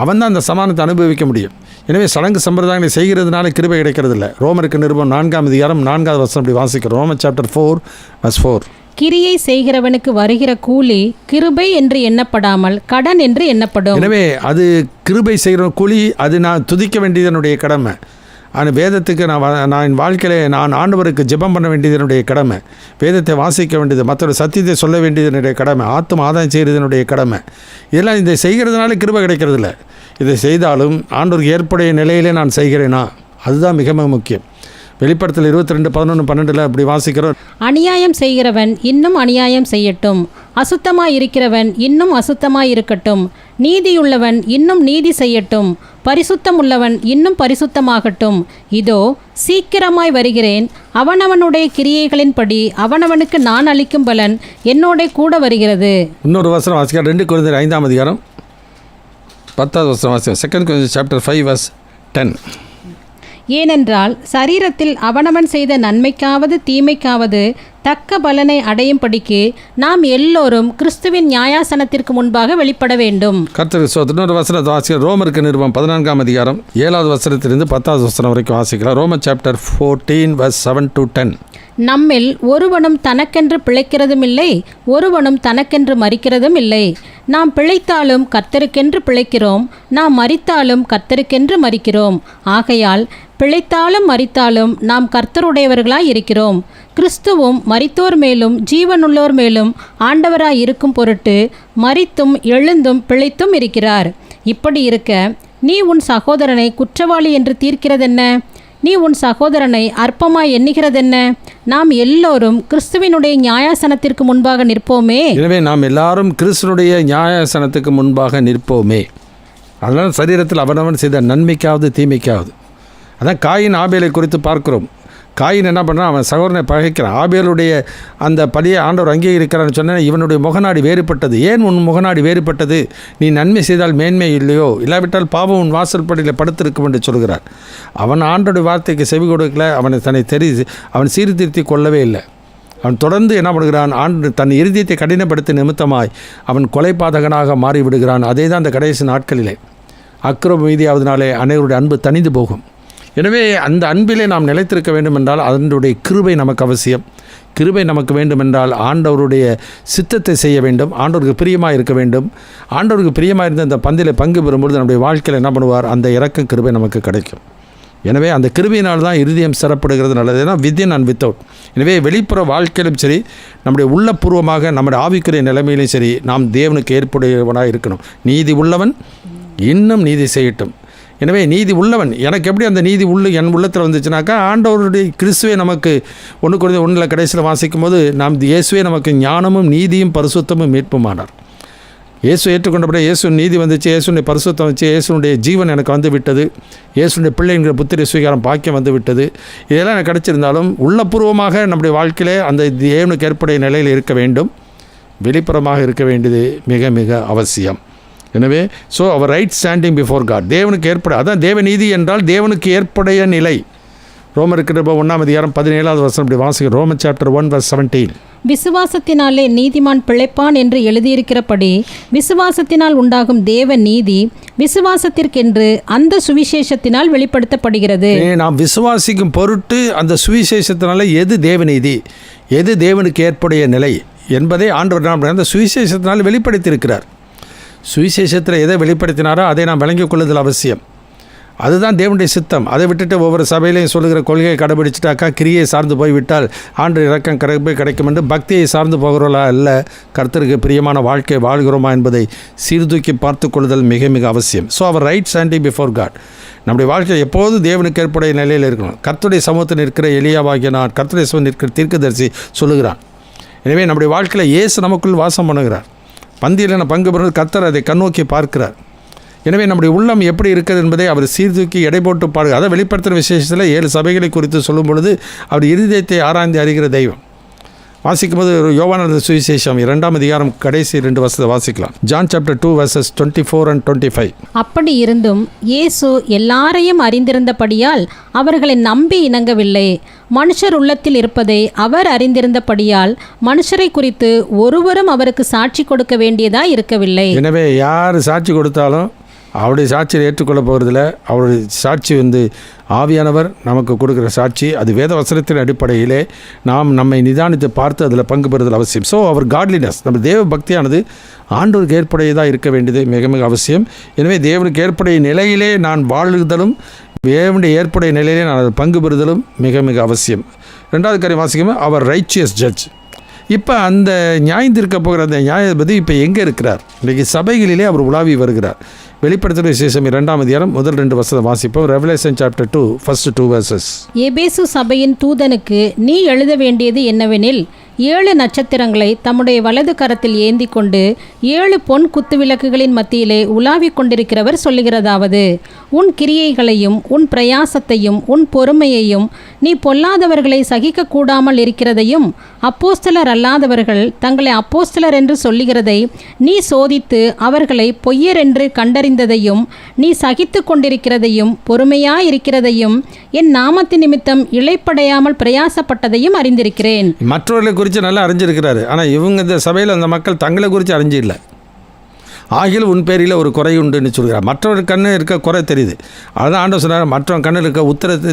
அவன் தான் அந்த சமாதானத்தை அனுபவிக்க முடியும். எனவே சடங்கு சம்பிரதாயங்களை செய்கிறதுனால கிருபை கிடைக்கிறது இல்லை. ரோமருக்கு நிருபம் 4:4 அப்படி வாசிக்கிறோம். Roman chapter 4:4. கிரியை செய்கிறவனுக்கு வருகிற கூலி கிருபை என்று எண்ணப்படாமல் கடன் என்று எண்ணப்படும். எனவே அது கிருபை செய்கிற கூலி, அது நான் துதிக்க வேண்டியது என்னுடைய கடமை. ஆனால் வேதத்துக்கு நான் என் வாழ்க்கையிலே நான் ஆண்டவருக்கு ஜெபம் பண்ண வேண்டியது என்னுடைய கடமை. வேதத்தை வாசிக்க வேண்டியது, மற்றொரு சத்தியத்தை சொல்ல வேண்டியது என்னுடைய கடமை. ஆத்தும ஆதாயம் செய்கிறது என்னுடைய கடமை. இதெல்லாம் இதை செய்கிறதுனால கிருபை கிடைக்கிறதில்ல. இதை செய்தாலும் ஆண்டவருக்கு ஏற்புடைய நிலையிலே நான் செய்கிறேனா, அதுதான் மிக முக்கியம். வெளிப்படுத்தல் 22:11-12 அப்படி வாசிக்கிறோம். அநியாயம் செய்கிறவன் இன்னும் அநியாயம் செய்யட்டும், அசுத்தமாய் இருக்கிறவன் இன்னும் அசுத்தமாய் இருக்கட்டும், நீதியுள்ளவன் இன்னும் நீதி செய்யட்டும், பரிசுத்தம் உள்ளவன் இன்னும் பரிசுத்தமாகட்டும். இதோ சீக்கிரமாய் வருகிறேன், அவனவனுடைய கிரியைகளின்படி அவனவனுக்கு நான் அளிக்கும் பலன் என்னோட கூட வருகிறது. இன்னொரு வசனம் வாசிக்க 2 Corinthians 5:10 வாசிக்கிறோம். 2 Corinthians chapter 5:10. ஏனென்றால் சரீரத்தில் அவனவன் செய்த நன்மைக்காவது தீமைக்காவது தக்க பலனை அடையும்படிக்கு நாம் எல்லோரும் கிறிஸ்துவின் நியாயாசனத்திற்கு முன்பாக வெளிப்பட வேண்டும். கர்த்தருக்கு ஸ்தோத்திரம். இன்னொரு வசனத்தை வாசிக்கிறோம். ரோமருக்கு நிருபம் 14:7 வசனம் வரைக்கும் வாசிக்கலாம். Roman chapter 14:7-10. நம்மில் ஒருவனும் தனக்கென்று பிழைக்கிறதும் இல்லை, ஒருவனும் தனக்கென்று மரிக்கிறதும் இல்லை. நாம் பிழைத்தாலும் கர்த்தருக்கென்று பிழைக்கிறோம், நாம் மரித்தாலும் கர்த்தருக்கென்று மரிக்கிறோம். ஆகையால் பிழைத்தாலும் மரித்தாலும் நாம் கர்த்தருடையவர்களாய் இருக்கிறோம். கிறிஸ்துவும் மரித்தோர் மேலும் ஜீவனுள்ளோர் மேலும் ஆண்டவராய் இருக்கும் பொருட்டு மரித்தும் எழுந்தும் பிழைத்தும் இருக்கிறார். இப்படி இருக்க நீ உன் சகோதரனை குற்றவாளி என்று தீர்க்கிறதென்ன? நீ உன் சகோதரனை அற்பமாய் எண்ணுகிறதென்ன? நாம் எல்லோரும் கிறிஸ்துவினுடைய நியாயாசனத்திற்கு முன்பாக நிற்போமே. எனவே நாம் எல்லாரும் கிறிஸ்துவனுடைய நியாயாசனத்துக்கு முன்பாக நிற்போமே. அதனால் சரீரத்தில் அவனவன் செய்த நன்மைக்காவது தீமைக்காவது. அதான் காயின் ஆபேலை குறித்து பார்க்கிறோம். காயின் என்ன பண்ணுறான்? அவன் சகோதரனை பகைக்கிறான். ஆபேலுடைய அந்த பலியை ஆண்டவர் அங்கீகரிக்கிறான்னு சொன்னால் இவனுடைய முகநாடி வேறுபட்டது. ஏன் உன் முகநாடி வேறுபட்டது? நீ நன்மை செய்தால் மேன்மை இல்லையோ, இல்லாவிட்டால் பாவம் உன் வாசல் படியில் படுத்திருக்கும் என்று சொல்கிறார். அவன் ஆண்டோடைய வார்த்தைக்கு செவி கொடுக்கல. அவன் சீர்திருத்தி கொள்ளவே இல்லை. அவன் தொடர்ந்து என்ன பண்ணுகிறான்? தன் இருதயத்தை கடினப்படுத்த நிமித்தமாய் அவன் கொலைபாதகனாக மாறிவிடுகிறான். அதே தான் அந்த கடைசி நாட்களிலே அக்கிரம மீதியாவதனாலே அனைவருடைய அன்பு தணிந்து போகும். எனவே அந்த அன்பிலே நாம் நிலைத்திருக்க வேண்டும் என்றால் அதனுடைய கிருபை நமக்கு அவசியம். கிருபை நமக்கு வேண்டுமென்றால் ஆண்டவருடைய சித்தத்தை செய்ய வேண்டும், ஆண்டவருக்கு பிரியமாக இருக்க வேண்டும். ஆண்டவருக்கு பிரியமாக இருந்த அந்த பந்திலே பங்கு பெறும்பொழுது நம்முடைய வாழ்க்கையில் என்ன பண்ணுவார்? அந்த இரக்கம் கிருபை நமக்கு கிடைக்கும். எனவே அந்த கிருபையினால் தான் இருதயம் சிறப்படுகிறது. நல்லது. ஏன்னா வித்தின் அண்ட் வித்தவுட். எனவே வெளிப்புற வாழ்க்கையிலும் சரி, நம்முடைய உள்ளபூர்வமாக நம்முடைய ஆவிக்குரிய நிலைமையிலும் சரி, நாம் தேவனுக்கு ஏற்புடையவனாக இருக்கணும். நீதி உள்ளவன் இன்னும் நீதி செய்யட்டும். எனவே நீதி உள்ளவன், எனக்கு எப்படி அந்த நீதி என் உள்ளத்தில் வந்துச்சுனாக்கா, ஆண்டவருடைய கிறிஸ்துவே நமக்கு 1 Corinthians 1 கடைசியில் வாசிக்கும் போது நாம் இயேசுவே நமக்கு ஞானமும் நீதியும் பரிசுத்தமும் மீட்புமானார். இயேசு ஏற்றுக்கொண்டபடியே இயேசு நீதி வந்துச்சு, இயேசுடைய பரிசுத்தம் வச்சு, இயேசுடைய ஜீவன் எனக்கு வந்து விட்டது, இயேசுடைய பிள்ளைங்கிற புத்திர சுவீகாரம் பாக்கியம் வந்து விட்டது. இதெல்லாம் எனக்கு கிடைச்சிருந்தாலும் உள்ளபூர்வமாக நம்முடைய வாழ்க்கையிலே அந்த தேவனுக்கு ஏற்புடைய நிலையில் இருக்க வேண்டும். வெளிப்புறமாக இருக்க வேண்டியது மிக மிக அவசியம். எனவே அவர் ரைட் ஸ்டாண்டிங் பிஃபோர் காட், தேவனுக்கு அதான் தேவநீதி என்றால் தேவனுக்கு ஏற்புடைய நிலை. ரோமருக்கு 1:17 இப்படி வாசிக்கிறோம். Roman chapter 1:17. விசுவாசத்தினாலே நீதிமான் பிழைப்பான் என்று எழுதியிருக்கிறபடி விசுவாசத்தினால் உண்டாகும் தேவ நீதி விசுவாசத்திற்கென்று அந்த சுவிசேஷத்தினால் வெளிப்படுத்தப்படுகிறது. நாம் விசுவாசிக்கும் பொருட்டு அந்த சுவிசேஷத்தினால எது தேவநீதி, எது தேவனுக்கு ஏற்புடைய நிலை என்பதை ஆண்டவர் அந்த சுவிசேஷத்தினால் வெளிப்படுத்தியிருக்கிறார். சுவிசேஷத்தில் எதை வெளிப்படுத்தினாரோ அதை நாம் விளங்கிக் கொள்ளுதல் அவசியம். அதுதான் தேவனுடைய சித்தம். அதை விட்டுட்டு ஒவ்வொரு சபையிலையும் சொல்லுகிற கொள்கையை கடைபிடிச்சிட்டாக்கா கிரியை சார்ந்து போய்விட்டால் ஆண்டு இறக்கம் கிடைக்கும் என்று பக்தியை சார்ந்து போகிறோம்ல அல்ல, கர்த்தருக்கு பிரியமான வாழ்க்கை வாழ்கிறோமா என்பதை சீர்தூக்கி பார்த்து கொள்ளுதல் மிக மிக அவசியம். அவர் ரைட் ஸ்டாண்டிங் பிஃபோர் காட். நம்முடைய வாழ்க்கை எப்போதும் தேவனுக்கு ஏற்புடைய நிலையில் இருக்கணும். கர்த்தருடைய சமூகத்தில் நிற்கிற எலியாவாகிய நான் கர்த்தருடைய சமூகத்தில் நிற்கிற தீர்க்கதரிசி சொல்லுகிறான். எனவே நம்முடைய வாழ்க்கையில் இயேசு நமக்குள் வாசம் பண்ணுகிறார். பந்தியில் நான் பங்கு பெறுவது கர்த்தர் அதை கண்ணோக்கி பார்க்கிறார். எனவே நம்முடைய உள்ளம் எப்படி இருக்கிறது என்பதை அவர் சீர்தூக்கி எடை போட்டு பாடுகிறார். அதை வெளிப்படுத்துகிற விசேஷத்தில் 7 சபைகளை குறித்து சொல்லும் பொழுது அவர் இருதயத்தை ஆராய்ந்து அறிகிற தெய்வம். வாசிக்கும்போது யோவான் சுவிசேஷம் 2 கடைசி 2 வாசிக்கலாம். John chapter 2:24 and 25. அப்படி இருந்தும் இயேசு எல்லாரையும் அறிந்திருந்தபடியால் அவர்களை நம்பி இணங்கவில்லை. மனுஷர் உள்ளத்தில் இருப்பதை அவர் அறிந்திருந்தபடியால் மனுஷரை குறித்து ஒருவரும் அவருக்கு சாட்சி கொடுக்க வேண்டியதாக இருக்கவில்லை. எனவே யார் சாட்சி கொடுத்தாலும் அவருடைய சாட்சியை ஏற்றுக்கொள்ள போகிறதில்ல. அவருடைய சாட்சி ஆவியானவர் நமக்கு கொடுக்குற சாட்சி. அது வேத வசனத்தின் அடிப்படையிலே நாம் நம்மை நிதானித்து பார்த்து அதில் பங்கு பெறுதல் அவசியம். அவர் காட்லினஸ், நம்ம தேவ பக்தியானது ஆண்டவருக்கு ஏற்புடையதாக இருக்க வேண்டியது மிக மிக அவசியம். எனவே தேவனுக்கு ஏற்புடைய நிலையிலே நான் வாழுதலும் தேவனுடைய ஏற்புடைய நிலையிலே நான் அதில் பங்கு பெறுதலும் மிக மிக அவசியம். 2வது காரியம் வாசிக்கும்போது அவர் ரைச்சியஸ் ஜட்ஜ். இப்போ அந்த நியாயந்திருக்க போகிற அந்த நியாயாதிபதி இப்போ எங்கே இருக்கிறார்? இன்றைக்கி சபைகளிலே அவர் உலாவி வருகிறார். வெளிப்படுத்துகிற விசேஷம் 2 முதல் 2 வாசிப்போம். Revelation chapter 2 first 2 verses. எபேசு சபையின் தூதனுக்கு நீ எழுத வேண்டியது என்னவெனில் 7 நட்சத்திரங்களை தம்முடைய வலது கரத்தில் ஏந்தி கொண்டு 7 பொன் குத்துவிளக்குகளின் மத்தியிலே உலாவிக் கொண்டிருக்கிறவர் சொல்லுகிறதாவது, உன் கிரியைகளையும் உன் பிரயாசத்தையும் உன் பொறுமையையும் நீ பொல்லாதவர்களை சகிக்க கூடாமல் இருக்கிறதையும் அப்போஸ்தலர் அல்லாதவர்கள் தங்களை அப்போஸ்தலர் என்று சொல்லுகிறதை நீ சோதித்து அவர்களை பொய்யர் என்று கண்டறிந்ததையும் நீ சகித்து கொண்டிருக்கிறதையும் பொறுமையாயிருக்கிறதையும் என் நாமத்தின் நிமித்தம் இளைப்படையாமல் பிரயாசப்பட்டதையும் அறிந்திருக்கிறேன். மற்றவர்களை குறித்து நல்லா அறிஞ்சிருக்கிறாரு. ஆனால் இவங்க இந்த சபையில் அந்த மக்கள் தங்களை குறித்து அறிஞ்சில்லை. ஆகிலும் உன் பேரில் ஒரு குறை உண்டுன்னு சொல்கிறார். மற்றவர் கண்ணு இருக்க குறை தெரியுது. அதுதான் ஆண்டவர் சொன்னார், மற்றவன் கண்ணில் இருக்க உத்தரத்தை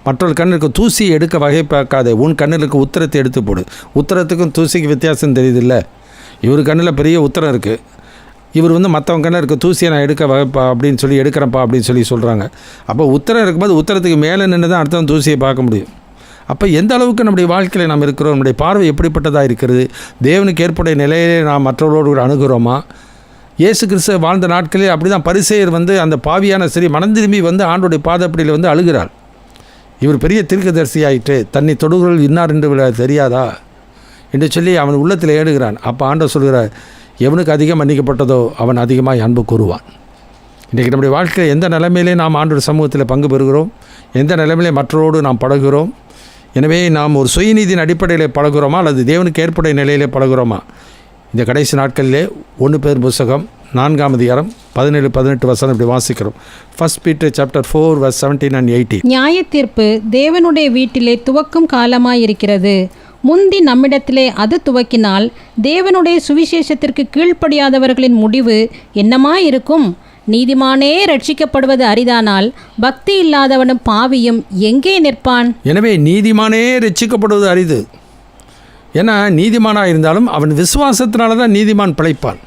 மற்றவர் கண்ணில் இருக்க தூசியை எடுக்க வகை பார்க்காதே, உன் கண்ணில் இருக்க உத்தரத்தை எடுத்து போடு. உத்தரத்துக்கும் தூசிக்கு வித்தியாசம் தெரியுது இல்லை? இவர் கண்ணில் பெரிய உத்தரம் இருக்குது, இவர் மற்றவங்க கண்ணில் இருக்க தூசியை நான் எடுக்க வகைப்பா அப்படின்னு சொல்லி எடுக்கிறப்பா அப்படின்னு சொல்கிறாங்க. அப்போ உத்தரம் இருக்கும்போது உத்தரத்துக்கு மேலே நின்று தான் அடுத்தவன் தூசியை பார்க்க முடியும். அப்போ எந்த அளவுக்கு நம்முடைய வாழ்க்கையில் நாம் இருக்கிறோம், நம்முடைய பார்வை எப்படிப்பட்டதாக இருக்கிறது, தேவனுக்கு ஏற்புடைய நிலையிலே நாம் மற்றவர்களோடு அணுகிறோமா? இயேசு கிறிஸ்து வாழ்ந்த நாட்களில் அப்படி தான் பரிசேயர் அந்த பாவியான சரி மனம் திரும்பி ஆண்டோடைய பாதப்படியில் அழுகிறார். இவர் பெரிய தீர்க்கதரிசி ஆகிட்டு தன்னை தொடுகிறவர்கள் இன்னார் என்று தெரியாதா என்று சொல்லி அவன் உள்ளத்தில் ஏடுகிறான். அப்போ ஆண்டவர் சொல்கிறார், எவனுக்கு அதிகம் மன்னிக்கப்பட்டதோ அவன் அதிகமாக அன்பு கூறுவான். இன்றைக்கி நம்முடைய வாழ்க்கையில் எந்த நிலைமையிலே நாம் ஆண்டோட சமூகத்தில் பங்கு பெறுகிறோம், எந்த நிலைமையிலே மற்றவரோடு நாம் பழகிறோம். எனவே நாம் ஒரு சுயநீதியின் அடிப்படையில் பழகிறோமா அல்லது தேவனுக்கு ஏற்புடைய நிலையிலே பழகிறோமா? இந்த கடைசி நாட்களிலே 1 பேர் புத்தகம் 4 17-18 இப்படி வாசிக்கிறோம். 1 Peter chapter 4 verse 17 and 18. நியாயத்தீர்ப்பு தேவனுடைய வீட்டிலே துவக்கும் காலமாயிருக்கிறது. முந்தி நம்மிடத்திலே அது துவக்கினால் தேவனுடைய சுவிசேஷத்திற்கு கீழ்ப்படியாதவர்களின் முடிவு என்னமாயிருக்கும்? நீதிமானே ரட்சிக்கப்படுவது அரிதானால் பக்தி இல்லாதவனும் பாவியும் எங்கே நிற்பான்? எனவே நீதிமானே ரட்சிக்கப்படுவது அரிது. ஏன்னா நீதிமானாக இருந்தாலும் அவன் விசுவாசத்தினால தான் நீதிமான் பிழைப்பான்.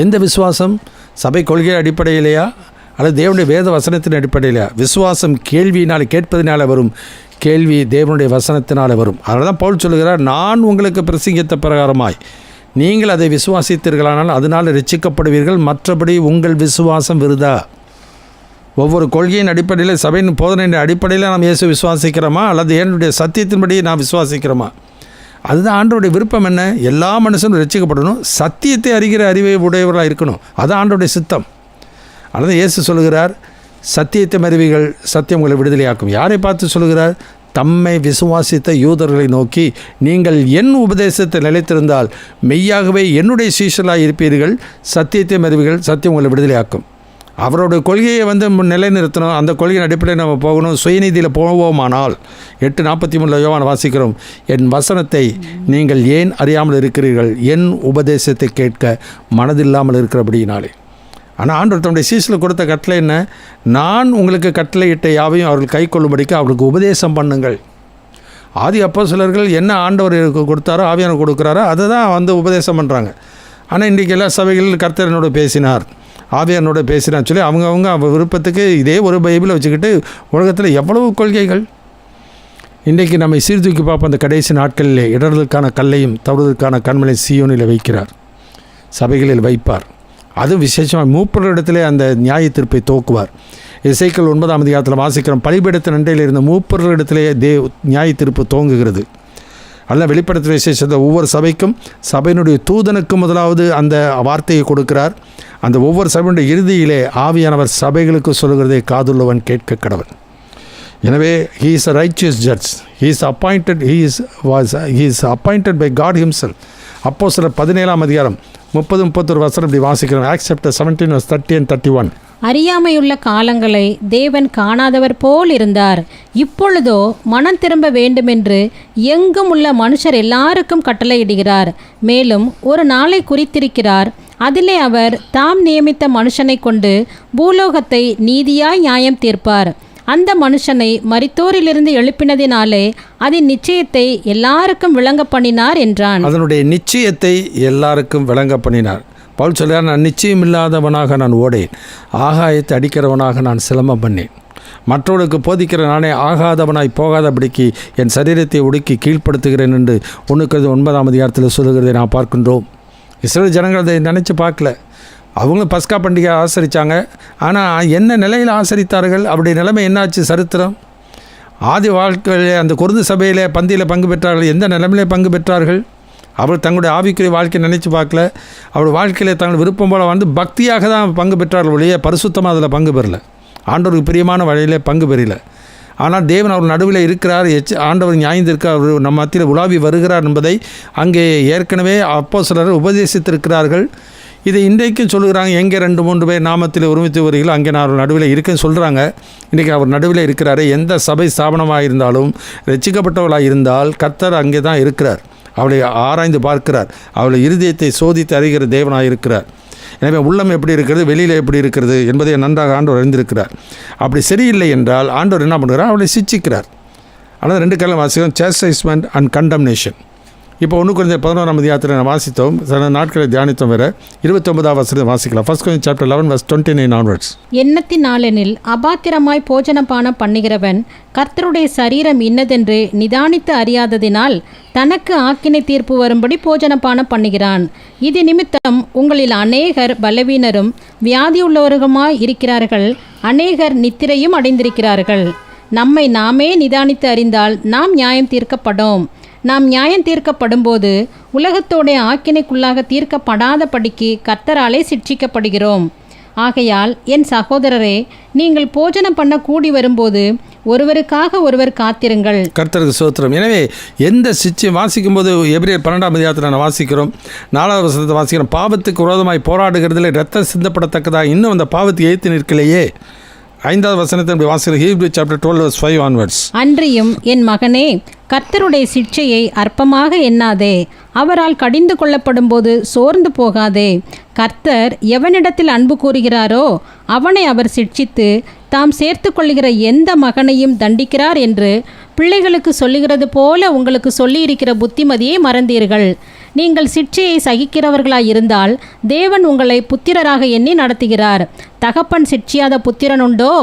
எந்த விசுவாசம்? சபை கொள்கை அடிப்படையிலையா அல்லது தேவனுடைய வேத வசனத்தின் அடிப்படையிலையா? விசுவாசம் கேள்வியினால் கேட்பதினால வரும், கேள்வி தேவனுடைய வசனத்தினால் வரும். அதனால தான் பவுல் சொல்லுகிறார், நான் உங்களுக்கு பிரசங்கித்த பிரகாரமாய் நீங்கள் அதை விசுவாசித்தீர்களானால் அதனால் ரட்சிக்கப்படுவீர்கள், மற்றபடி உங்கள் விசுவாசம் விருதா. ஒவ்வொரு கொள்கையின் அடிப்படையில் சபையின் போதனையின் அடிப்படையில் நாம் இயேசு விசுவாசிக்கிறோமா அல்லது என்னுடைய சத்தியத்தின்படி நாம் விசுவாசிக்கிறோமா? அதுதான் ஆண்டோடைய விருப்பம். என்ன? எல்லா மனுஷனும் ரட்சிக்கப்படணும், சத்தியத்தை அறிகிற அறிவை உடையவர்களாக இருக்கணும். அதுதான் ஆண்டோடைய சித்தம். அதனால் இயேசு சொல்லுகிறார், சத்தியத்தை அறிவீர்கள், சத்தியம் உங்களை விடுதலையாக்கும். யாரை பார்த்து சொல்லுகிறார்? தம்மை விசுவாசித்த யூதர்களை நோக்கி, நீங்கள் என் உபதேசத்தை நிலைத்திருந்தால் மெய்யாகவே என்னுடைய சீஷர்களாக இருப்பீர்கள், சத்தியத்தை அறிவீர்கள், சத்தியம் உங்களை விடுதலையாக்கும். அவருடைய கொள்கையை நிலைநிறுத்தணும். அந்த கொள்கையின் அடிப்படையில் நம்ம போகணும். சுயநீதியில் போவோமானால் 8:43 யோவான் வாசிக்கிறோம், என் வசனத்தை நீங்கள் ஏன் அறியாமல் இருக்கிறீர்கள், என் உபதேசத்தை கேட்க மனதில்லாமல் இருக்கிறபடியினாலே. ஆனால் ஆண்டவர் தன்னுடைய சீஷில் கொடுத்த கட்டளை என்ன? நான் உங்களுக்கு கட்டளையிட்ட யாவையும் அவர்கள் கை கொள்ளும்படிக்கு அவர்களுக்கு உபதேசம் பண்ணுங்கள். ஆதி அப்போஸ்தலர்கள் என்ன ஆண்டவர் கொடுத்தாரோ, ஆவியானவர் கொடுக்குறாரோ அதை தான் உபதேசம் பண்ணுறாங்க. ஆனால் இன்றைக்கி எல்லா சபைகளில் கர்த்தர் என்னோட பேசினார், ஆவியானோட பேசினான்னு சொல்லி அவங்க விருப்பத்துக்கு இதே ஒரு பைபிளை வச்சுக்கிட்டு உலகத்தில் எவ்வளவு கொள்கைகள். இன்றைக்கி நம்ம சீர்தூக்கி பார்ப்போம். அந்த கடைசி நாட்களிலே இடறலுக்கான கல்லையும் தவறுதலுக்கான கண்மலை சீயோனில் வைக்கிறார், சபைகளில் வைப்பார். அதுவும் விசேஷமாக மூப்பரிடத்திலே அந்த நியாய தீர்ப்பை துவக்குவார். எசேக்கியேல் 9ஆம் அதிகாரத்தில் வாசிக்கிறோம், பலிபீடத்தின் அண்டையில் இருந்த மூப்பரிடத்திலே நியாய தீர்ப்பு துவங்குகிறது. அல்ல வெளிப்படுத்தின விசேஷத்தை ஒவ்வொரு சபைக்கும் சபையினுடைய தூதனுக்கு முதலாவது அந்த வார்த்தையை கொடுக்கிறார். அந்த ஒவ்வொரு சபையினுடைய இறுதியிலே ஆவியானவர் சபைகளுக்கு சொல்கிறதை காதுள்ளவன் கேட்க கடவன். எனவே he is a righteous judge, he is appointed by God himself. அப்போஸ்தலர் 17ஆம் அதிகாரம் 30-31 வசனம் இப்படி வாசிக்கிறோம். Acts chapter 17:30 and 31. அறியாமையுள்ள காலங்களை தேவன் காணாதவர் போல் இருந்தார். இப்பொழுதோ மனம் திரும்ப வேண்டுமென்று எங்கும் உள்ள மனுஷர் எல்லாருக்கும் கட்டளையிடுகிறார். மேலும் ஒரு நாளை குறித்திருக்கிறார், அதிலே அவர் தாம் நியமித்த மனுஷனை கொண்டு பூலோகத்தை நீதியாய் நியாயம் தீர்ப்பார். அந்த மனுஷனை மரித்தோரிலிருந்து எழுப்பினதினாலே அதன் நிச்சயத்தை எல்லாருக்கும் விளங்க பண்ணினார் என்றான். அதனுடைய நிச்சயத்தை எல்லாருக்கும் விளங்க பண்ணினார். பவுல் சொல்கிறார், நான் நிச்சயம் இல்லாதவனாக நான் ஓடேன், ஆகாயத்தை அடிக்கிறவனாக நான் சிலம்பம் பண்ணேன், மற்றவர்களுக்கு போதிக்கிற நானே ஆகாதவனாய் போகாதபடிக்கு என் சரீரத்தை ஒடுக்கி கீழ்ப்படுத்துகிறேன் என்று 1:9ஆம் அதிகாரத்தில் சொல்லுகிறதை நான் பார்க்கின்றோம். இஸ்ரவேல் ஜனங்கள் அதை நினச்சி பார்க்கல. அவங்களும் பஸ்கா பண்டிகை ஆசரித்தாங்க. ஆனால் என்ன நிலையில் ஆசரித்தார்கள்? அவருடைய நிலைமை என்னாச்சு? சரித்திரம். ஆதி வாழ்க்கையில் அந்த கொருந்து சபையில் பந்தியில் பங்கு பெற்றார்கள். எந்த நிலைமையிலே பங்கு பெற்றார்கள்? அவர் தங்களுடைய ஆவிக்குரிய வாழ்க்கையை நினச்சி பார்க்கல. அவருடைய வாழ்க்கையில் தங்கள் விருப்பம் போல் பக்தியாக தான் பங்கு பெற்றார்கள் ஒழிய பரிசுத்தமாக அதில் பங்கு பெறல. ஆண்டவருக்கு பிரியமான வழியிலே பங்கு பெறல. ஆனால் தேவன் அவர் நடுவில் இருக்கிறார், ஆண்டவர் நியாயந்திருக்கார், அவர் நம்ம மத்தியில் உலாவி வருகிறார் என்பதை அங்கே ஏற்கனவே அப்போஸ்தலர்கள் உபதேசித்திருக்கிறார்கள். இதை இன்றைக்கும் சொல்லுகிறாங்க. எங்கே 2-3 பேர் நாமத்தில் ஒருமித்து வருகிறீர்களோ அங்கே நான் அவர் நடுவில் இருக்குன்னு சொல்கிறாங்க. இன்றைக்கி அவர் நடுவில் இருக்கிறாரு. எந்த சபை ஸ்தாபனமாக இருந்தாலும் ரட்சிக்கப்பட்டவர்களாக இருந்தால் கர்த்தர் அங்கே தான் இருக்கிறார். அவளை ஆராய்ந்து பார்க்கிறார். அவளை இருதயத்தை சோதித்து அறிகிற தேவனாக இருக்கிறார். எனவே உள்ளம் எப்படி இருக்கிறது, வெளியில் எப்படி இருக்கிறது என்பதை நன்றாக ஆண்டவர் அறிந்திருக்கிறார். அப்படி சரியில்லை என்றால் ஆண்டவர் என்ன பண்ணுறார்? அவளை சிச்சிக்கிறார். ஆனால் 2 காலம் வாசிக்கிறோம், சேஸ்டைஸ்மெண்ட் அண்ட் கண்டம்னேஷன். இப்போ 1 Corinthians 11ஆம் அதிகாரத்தில் நான் வாசித்தோம், சில நாட்களை தியானித்தோம். வேறு 29ஆம் வசனத்தை வாசிக்கலாம். 1 Corinthians chapter 11 verse 29 onwards. எண்ணத்தின் நாளெனில் அபாத்திரமாய் போஜனபானம் பண்ணுகிறவன் கர்த்தருடைய சரீரம் இன்னதென்று நிதானித்து அறியாததினால் தனக்கு ஆக்கினை தீர்ப்பு வரும்படி போஜனபானம் பண்ணுகிறான். இது நிமித்தம் உங்களில் அநேகர் பலவீனரும் வியாதியுள்ளவர்களுமாய் இருக்கிறார்கள், அநேகர் நித்திரையும் அடைந்திருக்கிறார்கள். நம்மை நாமே நிதானித்து அறிந்தால் நாம் நியாயம் தீர்க்கப்படும். நாம் நியாயம் தீர்க்கப்படும்போது உலகத்தோடைய ஆக்கினைக்குள்ளாக தீர்க்கப்படாதபடிக்கு கர்த்தராலே சிட்சிக்கப்படுகிறோம். ஆகையால் என் சகோதரரே, நீங்கள் போஜனம் பண்ண கூடி வரும்போது ஒருவருக்காக ஒருவர் காத்திருங்கள். கர்த்தருக்கு ஸ்தோத்திரம். எனவே எந்த சிச்சை வாசிக்கும்போது எபிரேயர் 12ஆம் அதிகாரத்தில் நான் வாசிக்கிறோம், 4வது வசனத்தை வாசிக்கிறோம், பாவத்துக்கு விரோதமாய் போராடுகிறதில் இரத்தம் சிந்தப்படத்தக்கதாக இன்னும் அந்த பாவத்தை ஏற்று நிற்கலையே. 5வது வசனத்தை வாசிக்கிற Hebrews chapter 12 verse 5 onwards. அன்றியும் என் மகனே, கர்த்தருடைய சிட்சையை அற்பமாக எண்ணாதே, அவரால் கடிந்து கொள்ளப்படும் போது சோர்ந்து போகாதே. கர்த்தர் எவனிடத்தில் அன்பு கூறுகிறாரோ அவனை அவர் சிட்சித்து தாம் சேர்த்து கொள்ளுகிற எந்த மகனையும் தண்டிக்கிறார் என்று பிள்ளைகளுக்கு சொல்லுகிறது போல உங்களுக்கு சொல்லியிருக்கிற புத்திமதியை மறந்தீர்கள். நீங்கள் சிட்சையை சகிக்கிறவர்களாய் இருந்தால் தேவன் உங்களை புத்திரராக எண்ணி நடத்துகிறார். தகப்பன் சிட்சியாத புத்திரன் உண்டோ?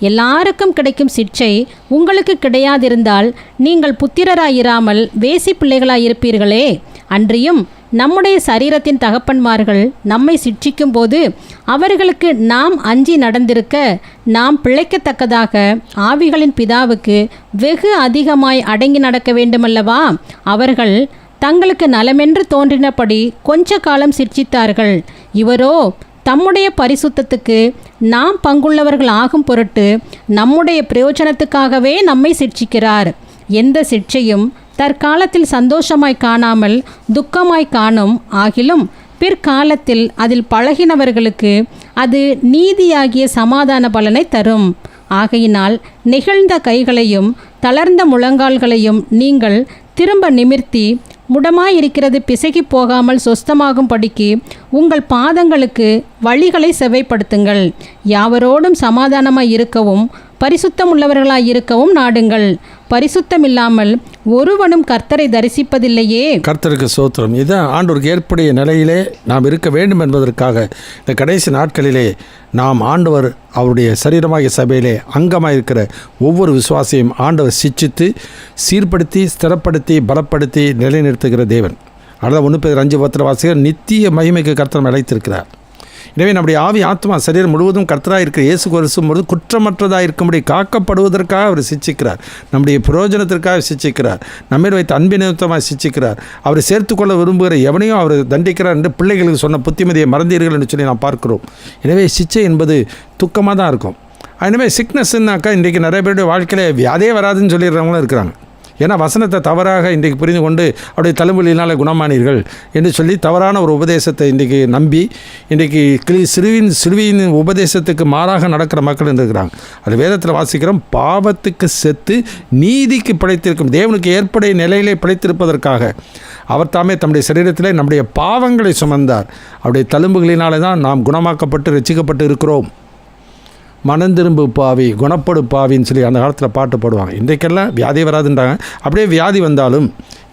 எல்லாருக்கும் கிடைக்கும் சிட்சை உங்களுக்கு கிடையாதிருந்தால் நீங்கள் புத்திரராயிராமல் வேசி பிள்ளைகளாயிருப்பீர்களே. அன்றியும் நம்முடைய சரீரத்தின் தகப்பன்மார்கள் நம்மை சிட்சிக்கும் போது அவர்களுக்கு நாம் அஞ்சி நடந்திருக்க நாம் பிழைக்கத்தக்கதாக ஆவிகளின் பிதாவுக்கு வெகு அதிகமாய் அடங்கி நடக்க வேண்டுமல்லவா? அவர்கள் தங்களுக்கு நலமென்று தோன்றினபடி கொஞ்ச காலம் சிட்சித்தார்கள். இவரோ தம்முடைய பரிசுத்தத்துக்கு நாம் பங்குள்ளவர்கள் ஆகும் பொருட்டு நம்முடைய பிரயோஜனத்துக்காகவே நம்மை சிட்சிக்கிறார். எந்த சிற்சையும் தற்காலத்தில் சந்தோஷமாய் காணாமல் துக்கமாய் காணும். ஆகிலும் பிற்காலத்தில் அதில் பழகினவர்களுக்கு அது நீதியாகிய சமாதான பலனை தரும். ஆகையினால் நெகிழ்ந்த கைகளையும் தளர்ந்த முழங்கால்களையும் நீங்கள் திரும்ப நிமிர்த்தி, முடமாயிருக்கிறது பிசகி போகாமல் சொஸ்தமாகும்படிக்கு உங்கள் பாதங்களுக்கு வழிகளை செவ்வைப்படுத்துங்கள். யாவரோடும் சமாதானமாய் இருக்கவும் பரிசுத்தம் உள்ளவர்களாய் இருக்கவும் நாடுங்கள். பரிசுத்தம் இல்லாமல் ஒருவனும் கர்த்தரை தரிசிப்பதில்லையே. கர்த்தருக்கு சோத்திரம். இதுதான் ஆண்டவருக்கு ஏற்புடைய நிலையிலே நாம் இருக்க வேண்டும் என்பதற்காக இந்த கடைசி நாட்களிலே நாம் ஆண்டவர் அவருடைய சரீரமாகிய சபையிலே அங்கமாக இருக்கிற ஒவ்வொரு விசுவாசியும் ஆண்டவர் சிச்சித்து சீர்படுத்தி ஸ்திரப்படுத்தி பலப்படுத்தி நிலைநிறுத்துகிற தேவன். அதான் 1 பேதுரு 5:10 நித்திய மகிமைக்கு கர்த்தர் அழைத்திருக்கிறார். எனவே நம்முடைய ஆவி ஆத்மா சரீரம் முழுவதும் கர்த்தராக இருக்கிற இயேசு கிறிஸ்து பொழுது குற்றமற்றதாக இருக்கும்படி காக்கப்படுவதற்காக அவர் சிச்சிக்கிறார். நம்முடைய பிரயோஜனத்திற்காக சிச்சிக்கிறார். நம்மேல் வைத்த அன்பின் நிமித்தமாக சிச்சிக்கிறார். அவரை சேர்த்துக்கொள்ள விரும்புகிற எவனையும் அவர் தண்டிக்கிறார் என்று பிள்ளைகளுக்கு சொன்ன புத்திமதியை மறந்தீர்கள் என்று சொல்லி நாம் பார்க்கிறோம். எனவே சிச்சை என்பது துக்கமாக தான் இருக்கும். எனவே சிக்னஸ்னாக்கா இன்றைக்கு நிறைய பேருடைய வாழ்க்கையில் வியாதியே வராதுன்னு சொல்லிடுறவங்களும் இருக்கிறாங்க. ஏன்னா வசனத்தை தவறாக இன்றைக்கு புரிந்து கொண்டு அவருடைய தழும்புகளினால் குணமானீர்கள் என்று சொல்லி தவறான ஒரு உபதேசத்தை இன்றைக்கு நம்பி இன்றைக்கு சிறுவியின் உபதேசத்துக்கு மாறாக நடக்கிற மக்கள் இருக்கிறாங்க. அது வேதத்தில் வாசிக்கிறோம், பாவத்துக்கு செத்து நீதிக்கு பிழைத்திருக்கும் தேவனுக்கு ஏற்புடைய நிலையிலே பிழைத்திருப்பதற்காக அவர் தாமே தம்முடைய சரீரத்திலே நம்முடைய பாவங்களை சுமந்தார். அவருடைய தழும்புகளினாலே தான் நாம் குணமாக்கப்பட்டு ரட்சிக்கப்பட்டு இருக்கிறோம். மனந்திரும்பு பாவி குணப்படு பாவின்னு சொல்லி அந்த காலத்தில் பாட்டு பாடுவாங்க. இன்றைக்கெல்லாம் வியாதி வராதுன்றாங்க. அப்படியே வியாதி வந்தாலும்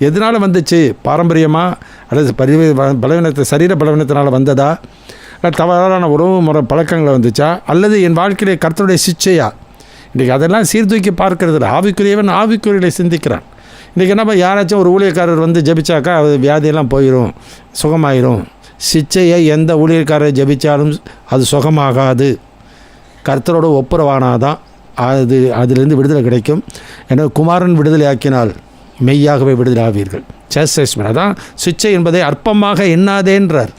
எதனால் வந்துச்சு? பாரம்பரியமாக அல்லது பலவீனத்தை சரீர பலவீனத்தினால் வந்ததா, இல்லை தவறான உறவு முறை பழக்கங்களை வந்துச்சா, அல்லது என் வாழ்க்கையிலே கர்த்தருடைய சிச்சையா? இன்றைக்கி அதெல்லாம் சீர்தூக்கி பார்க்கறதில்ல. ஆவிக்குரியவன் ஆவிக்குரியலை சிந்திக்கிறான். இன்றைக்கி என்ன, யாராச்சும் ஒரு ஊழியக்காரர் வந்து ஜெபிச்சாக்கா அது வியாதியெல்லாம் போயிடும், சுகமாயிரும். சிச்சையை எந்த ஊழியக்காரர் ஜெபித்தாலும் அது சுகமாகாது. கர்த்தரோட ஒப்புரவானாதான் அதிலிருந்து விடுதலை கிடைக்கும். எனவே குமாரன் விடுதலை ஆக்கினால் மெய்யாகவே விடுதலை ஆவீர்கள். சேஸ்டைஸ்மெண்ட், அதான் சிச்சை என்பதை அற்பமாக எண்ணாதேன்றார்.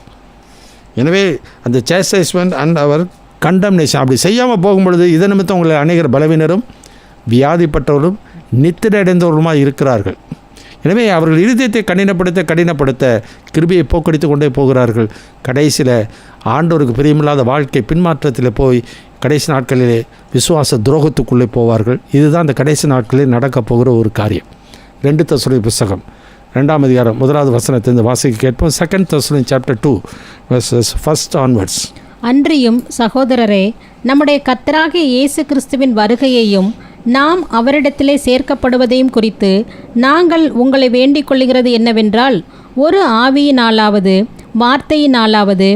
எனவே அந்த சேஸ்டைஸ்மெண்ட் அண்ட் அவர் கண்டம்னேஷன் அப்படி செய்யாமல் போகும்பொழுது இதை நிமித்தம் உங்களை அநேகர் பலவீனரும் வியாதிப்பட்டவர்களும் நித்திரை அடைந்தவர்களுமாக இருக்கிறார்கள். எனவே அவர்கள் இருதயத்தை கடினப்படுத்த கிருபையை போக்கடித்து கொண்டே போகிறார்கள். கடைசியில் ஆண்டவருக்கு பிரியமில்லாத வாழ்க்கை பின்மாற்றத்தில் போய் கடைசி நாட்களிலே விசுவாச துரோகத்துக்குள்ளே போவார்கள். இதுதான் அந்த கடைசி நாட்களில் நடக்கப் போகிற ஒரு காரியம். 2 தெசலோனிக்கேயர் புத்தகம் 2ஆம் அதிகாரம் 1வது வசனத்திலிருந்து வாசிக்க கேட்போம். 2 தெசலோனிக்கேயர் chapter 2 verses 1 onwards. அன்றியும் சகோதரரே, நம்முடைய கர்த்தராகிய இயேசு கிறிஸ்துவின் வருகையையும் நாம் அவரிடத்திலே சேர்க்கப்படுவதையும் குறித்து நாங்கள் உங்களை வேண்டிக் கொள்ளுகிறது என்னவென்றால், ஒரு ஆவியினாலாவது வார்த்தையினாலாவது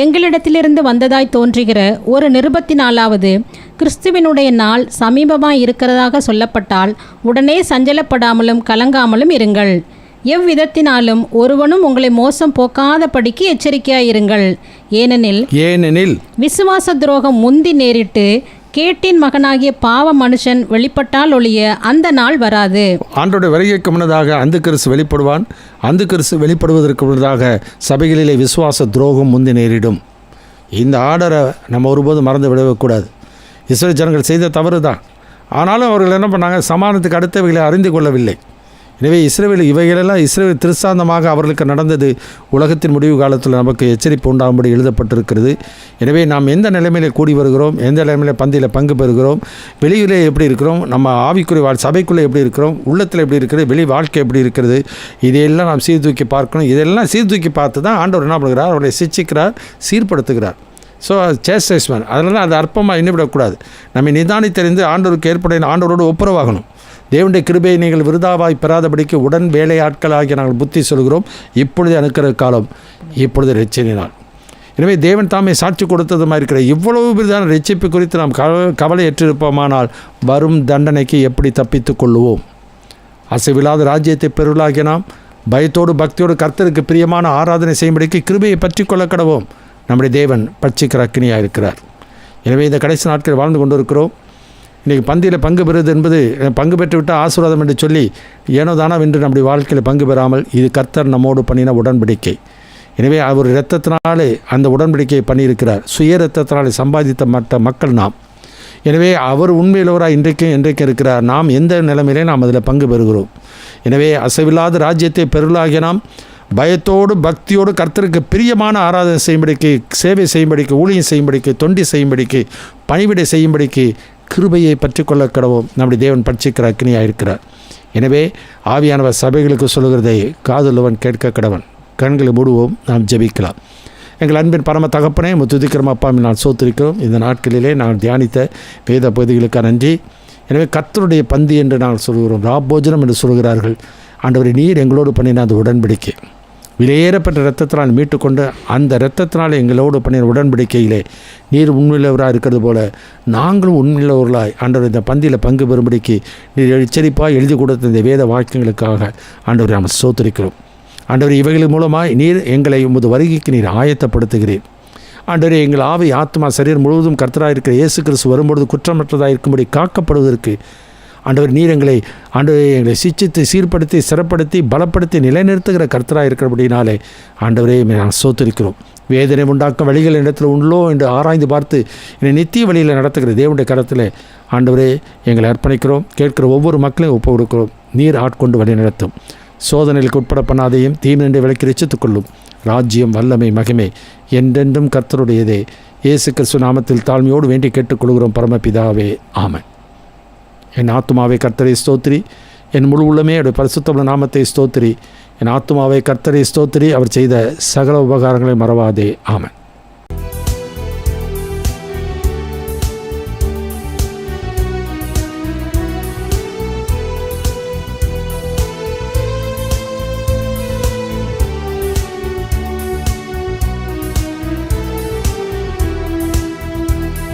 எங்களிடத்திலிருந்து வந்ததாய் தோன்றுகிற ஒரு நிருபத்தினாலாவது கிறிஸ்துவினுடைய நாள் சமீபமாய் இருக்கிறதாக சொல்லப்பட்டால் உடனே சஞ்சலப்படாமலும் கலங்காமலும் இருங்கள். எவ்விதத்தினாலும் ஒருவனும் உங்களை மோசம் போக்காதபடிக்கு எச்சரிக்கையாயிருங்கள். ஏனெனில் விசுவாச துரோகம் முந்தி நேரிட்டு கேட்டின் மகனாகிய பாவ மனுஷன் வெளிப்பட்டால் ஒழிய அந்த நாள் வராது. ஆண்டோடைய வருகைக்கு முன்னதாக அந்த கிறிஸ்து வெளிப்படுவான். அந்த கிறிஸ்து வெளிப்படுவதற்கு முன்னதாக சபைகளிலே விசுவாச துரோகம் முந்தி நேரிடும். இந்த ஆர்டரை நம்ம ஒருபோதும் மறந்து விடக்கூடாது. இஸ்ரவேல் ஜனங்கள் செய்த தவறு தான். ஆனாலும் அவர்கள் என்ன பண்ணாங்க? சமாதானத்துக்கு அடுத்தவைகளை அறிந்து கொள்ளவில்லை. எனவே இவைகளெல்லாம் இஸ்ரவேல் திருசாந்தமாக அவர்களுக்கு நடந்தது உலகத்தின் முடிவு காலத்தில் நமக்கு எச்சரிப்பு உண்டாகும்படி எழுதப்பட்டிருக்கிறது. எனவே நாம் எந்த நிலைமையில் கூடி வருகிறோம், எந்த நிலைமையில் பந்தியில் பங்கு பெறுகிறோம், வெளியிலே எப்படி இருக்கிறோம், நம்ம ஆவிக்குரிய சபைக்குள்ளே எப்படி இருக்கிறோம், உள்ளத்தில் எப்படி இருக்கிறது, வெளி வாழ்க்கை எப்படி இருக்கிறது, இதையெல்லாம் நாம் சீர்தூக்கி பார்க்கணும். இதெல்லாம் சீர்தூக்கி பார்த்து தான் ஆண்டவர் என்ன பண்ணுகிறார்? அவர்களை சிச்சிக்கிறார், சீர்படுத்துகிறார். ஸோ சேஸ்டைஸ்மெண்ட், அதனால் அது அற்பமாக எண்ணிவிடக்கூடாது. நம்ம நிதானித்தறிந்து ஆண்டவருக்கு ஏற்பட ஆண்டவரோடு ஒப்புரவாகணும். தேவனுடைய கிருபையை நீங்கள் விருதாவாய் பெறாதபடிக்கு உடன் வேலையாட்களாகிய நாங்கள் புத்தி சொல்கிறோம். இப்பொழுது அனுக்கிற காலம், இப்பொழுது ரட்சணினாள். எனவே தேவன் தாமே சாட்சி கொடுத்ததுமாக இருக்கிற இவ்வளவு விதமான ரட்சிப்பு குறித்து நாம் கவலையற்றிருப்போமானால் வரும் தண்டனைக்கு எப்படி தப்பித்து கொள்ளுவோம்? அசைவில்லாத ராஜ்யத்தை பெருளாகிய நாம் பயத்தோடு பக்தியோடு கர்த்தருக்கு பிரியமான ஆராதனை செய்யும்படிக்கு கிருபையை பற்றி கொள்ள கடவோம். நம்முடைய தேவன் பட்சிக்கிற அக்கினியாக இருக்கிறார். எனவே இந்த கடைசி நாட்கள் வாழ்ந்து கொண்டு இருக்கிறோம். இன்றைக்கி பந்தியில் பங்கு பெறுவது என்பது பங்கு பெற்றுவிட்டால் ஆசீர்வாதம் என்று சொல்லி ஏனோ தானா வென்று நம்முடைய வாழ்க்கையில் பங்கு பெறாமல், இது கர்த்தர் நம்மோடு பண்ணின உடன்படிக்கை. எனவே அவர் இரத்தத்தினாலே அந்த உடன்படிக்கையை பண்ணியிருக்கிறார். சுய இரத்தத்தினாலே சம்பாதித்த மக்கள் நாம். எனவே அவர் உண்மையுள்ளவராக இன்றைக்கும் இருக்கிறார். நாம் எந்த நிலைமையிலே நாம் அதில் பங்கு பெறுகிறோம். எனவே அசைவில்லாத ராஜ்யத்தை பெருளாகிய நாம் பயத்தோடு பக்தியோடு கர்த்தருக்கு பிரியமான ஆராதனை செய்யும்படிக்கு, சேவை செய்யும்படிக்கு, ஊழியம் செய்யும்படிக்கு, தொண்டி செய்யும்படிக்கு, பணிவிடை செய்யும்படிக்கு கிருபையை பற்றி கொள்ள கடவோம். நம்முடைய தேவன் பட்சிக்கிற அக்னியாக இருக்கிறார். எனவே ஆவியானவர் சபைகளுக்கு சொல்லுகிறதை காதுள்ளவன் கேட்க கடவன். கண்களை மூடுவோம், நாம் ஜெபிக்கலாம். எங்கள் அன்பின் பரம தகப்பனே, துதிக்கிறோம் அப்பா, நான் சோத்திருக்கிறோம். இந்த நாட்களிலே நாங்கள் தியானித்த வேத பகுதிகளுக்கு நன்றி. எனவே கர்த்தருடைய பந்தி என்று நாங்கள் சொல்கிறோம், ராபோஜனம் என்று சொல்கிறார்கள். ஆண்டவரை, நீர் எங்களோடு பண்ணின அந்த உடன்படிக்கை, விலையேறப்பட்ட இரத்தத்தினால் மீட்டுக்கொண்டு அந்த இரத்தத்தினால் எங்களோடு பண்ணின உடன்படிக்கையிலே நீர் உண்மையுள்ளவராக இருக்கிறது போல நாங்களும் உண்மையுள்ளவர்களாய் ஆண்டவர் இந்த பந்தியில் பங்கு பெறும்படிக்கு நீர் எச்சரிப்பாக எழுதி கொடுத்த இந்த வேத வாக்கியங்களுக்காக ஆண்டவரை நாம் சோத்திருக்கிறோம். ஆண்டவர், இவைகளின் மூலமாக நீர் எங்களை உமது வருகைக்கு நீர் ஆயத்தப்படுத்துகிறீர். ஆண்டவரே, எங்கள் ஆவி ஆத்மா சரீரம் முழுவதும் கர்த்தராக இருக்கிற இயேசு கிறிஸ்து வரும்பொழுது குற்றமற்றதாக இருக்கும்படி காக்கப்படுவதற்கு ஆண்டவர் நீர் எங்களை சிச்சித்து சீர்படுத்தி சிறப்படுத்தி பலப்படுத்தி நிலைநிறுத்துகிற கர்த்தராக இருக்கிறபடினாலே ஆண்டவரே நான் சோத்திருக்கிறோம். வேதனை உண்டாக்கும் வழிகள் இடத்துல உண்டோ என்று ஆராய்ந்து பார்த்து என்னை நித்திய வழியில் நடத்துகிற தேவனுடைய கரத்தில் ஆண்டவரே எங்களை அர்ப்பணிக்கிறோம். கேட்கிற ஒவ்வொரு மக்களையும் ஒப்பு கொடுக்கிறோம். நீர் ஆட்கொண்டு வழி நடத்தும். சோதனைகளுக்கு உட்பட பண்ணாதையும் தீமையை விலக்கி ரட்சித்துக் கொள்ளும். ராஜ்யம், வல்லமை, மகிமை என்றென்றும் கர்த்தருடையதே. இயேசு கிறிஸ்து நாமத்தில் தாழ்மையோடு வேண்டி கேட்டுக்கொள்கிறோம் பரமபிதாவே, ஆமென். என் ஆத்துமாவை கர்த்தரை ஸ்தோத்திரி, என் முழு உள்ளமே அவருடைய பரிசுத்தமுள்ள நாமத்தை ஸ்தோத்திரி. என் ஆத்துமாவை கர்த்தரை ஸ்தோத்திரி, அவர் செய்த சகல உபகாரங்களை மறவாதே, ஆமென்.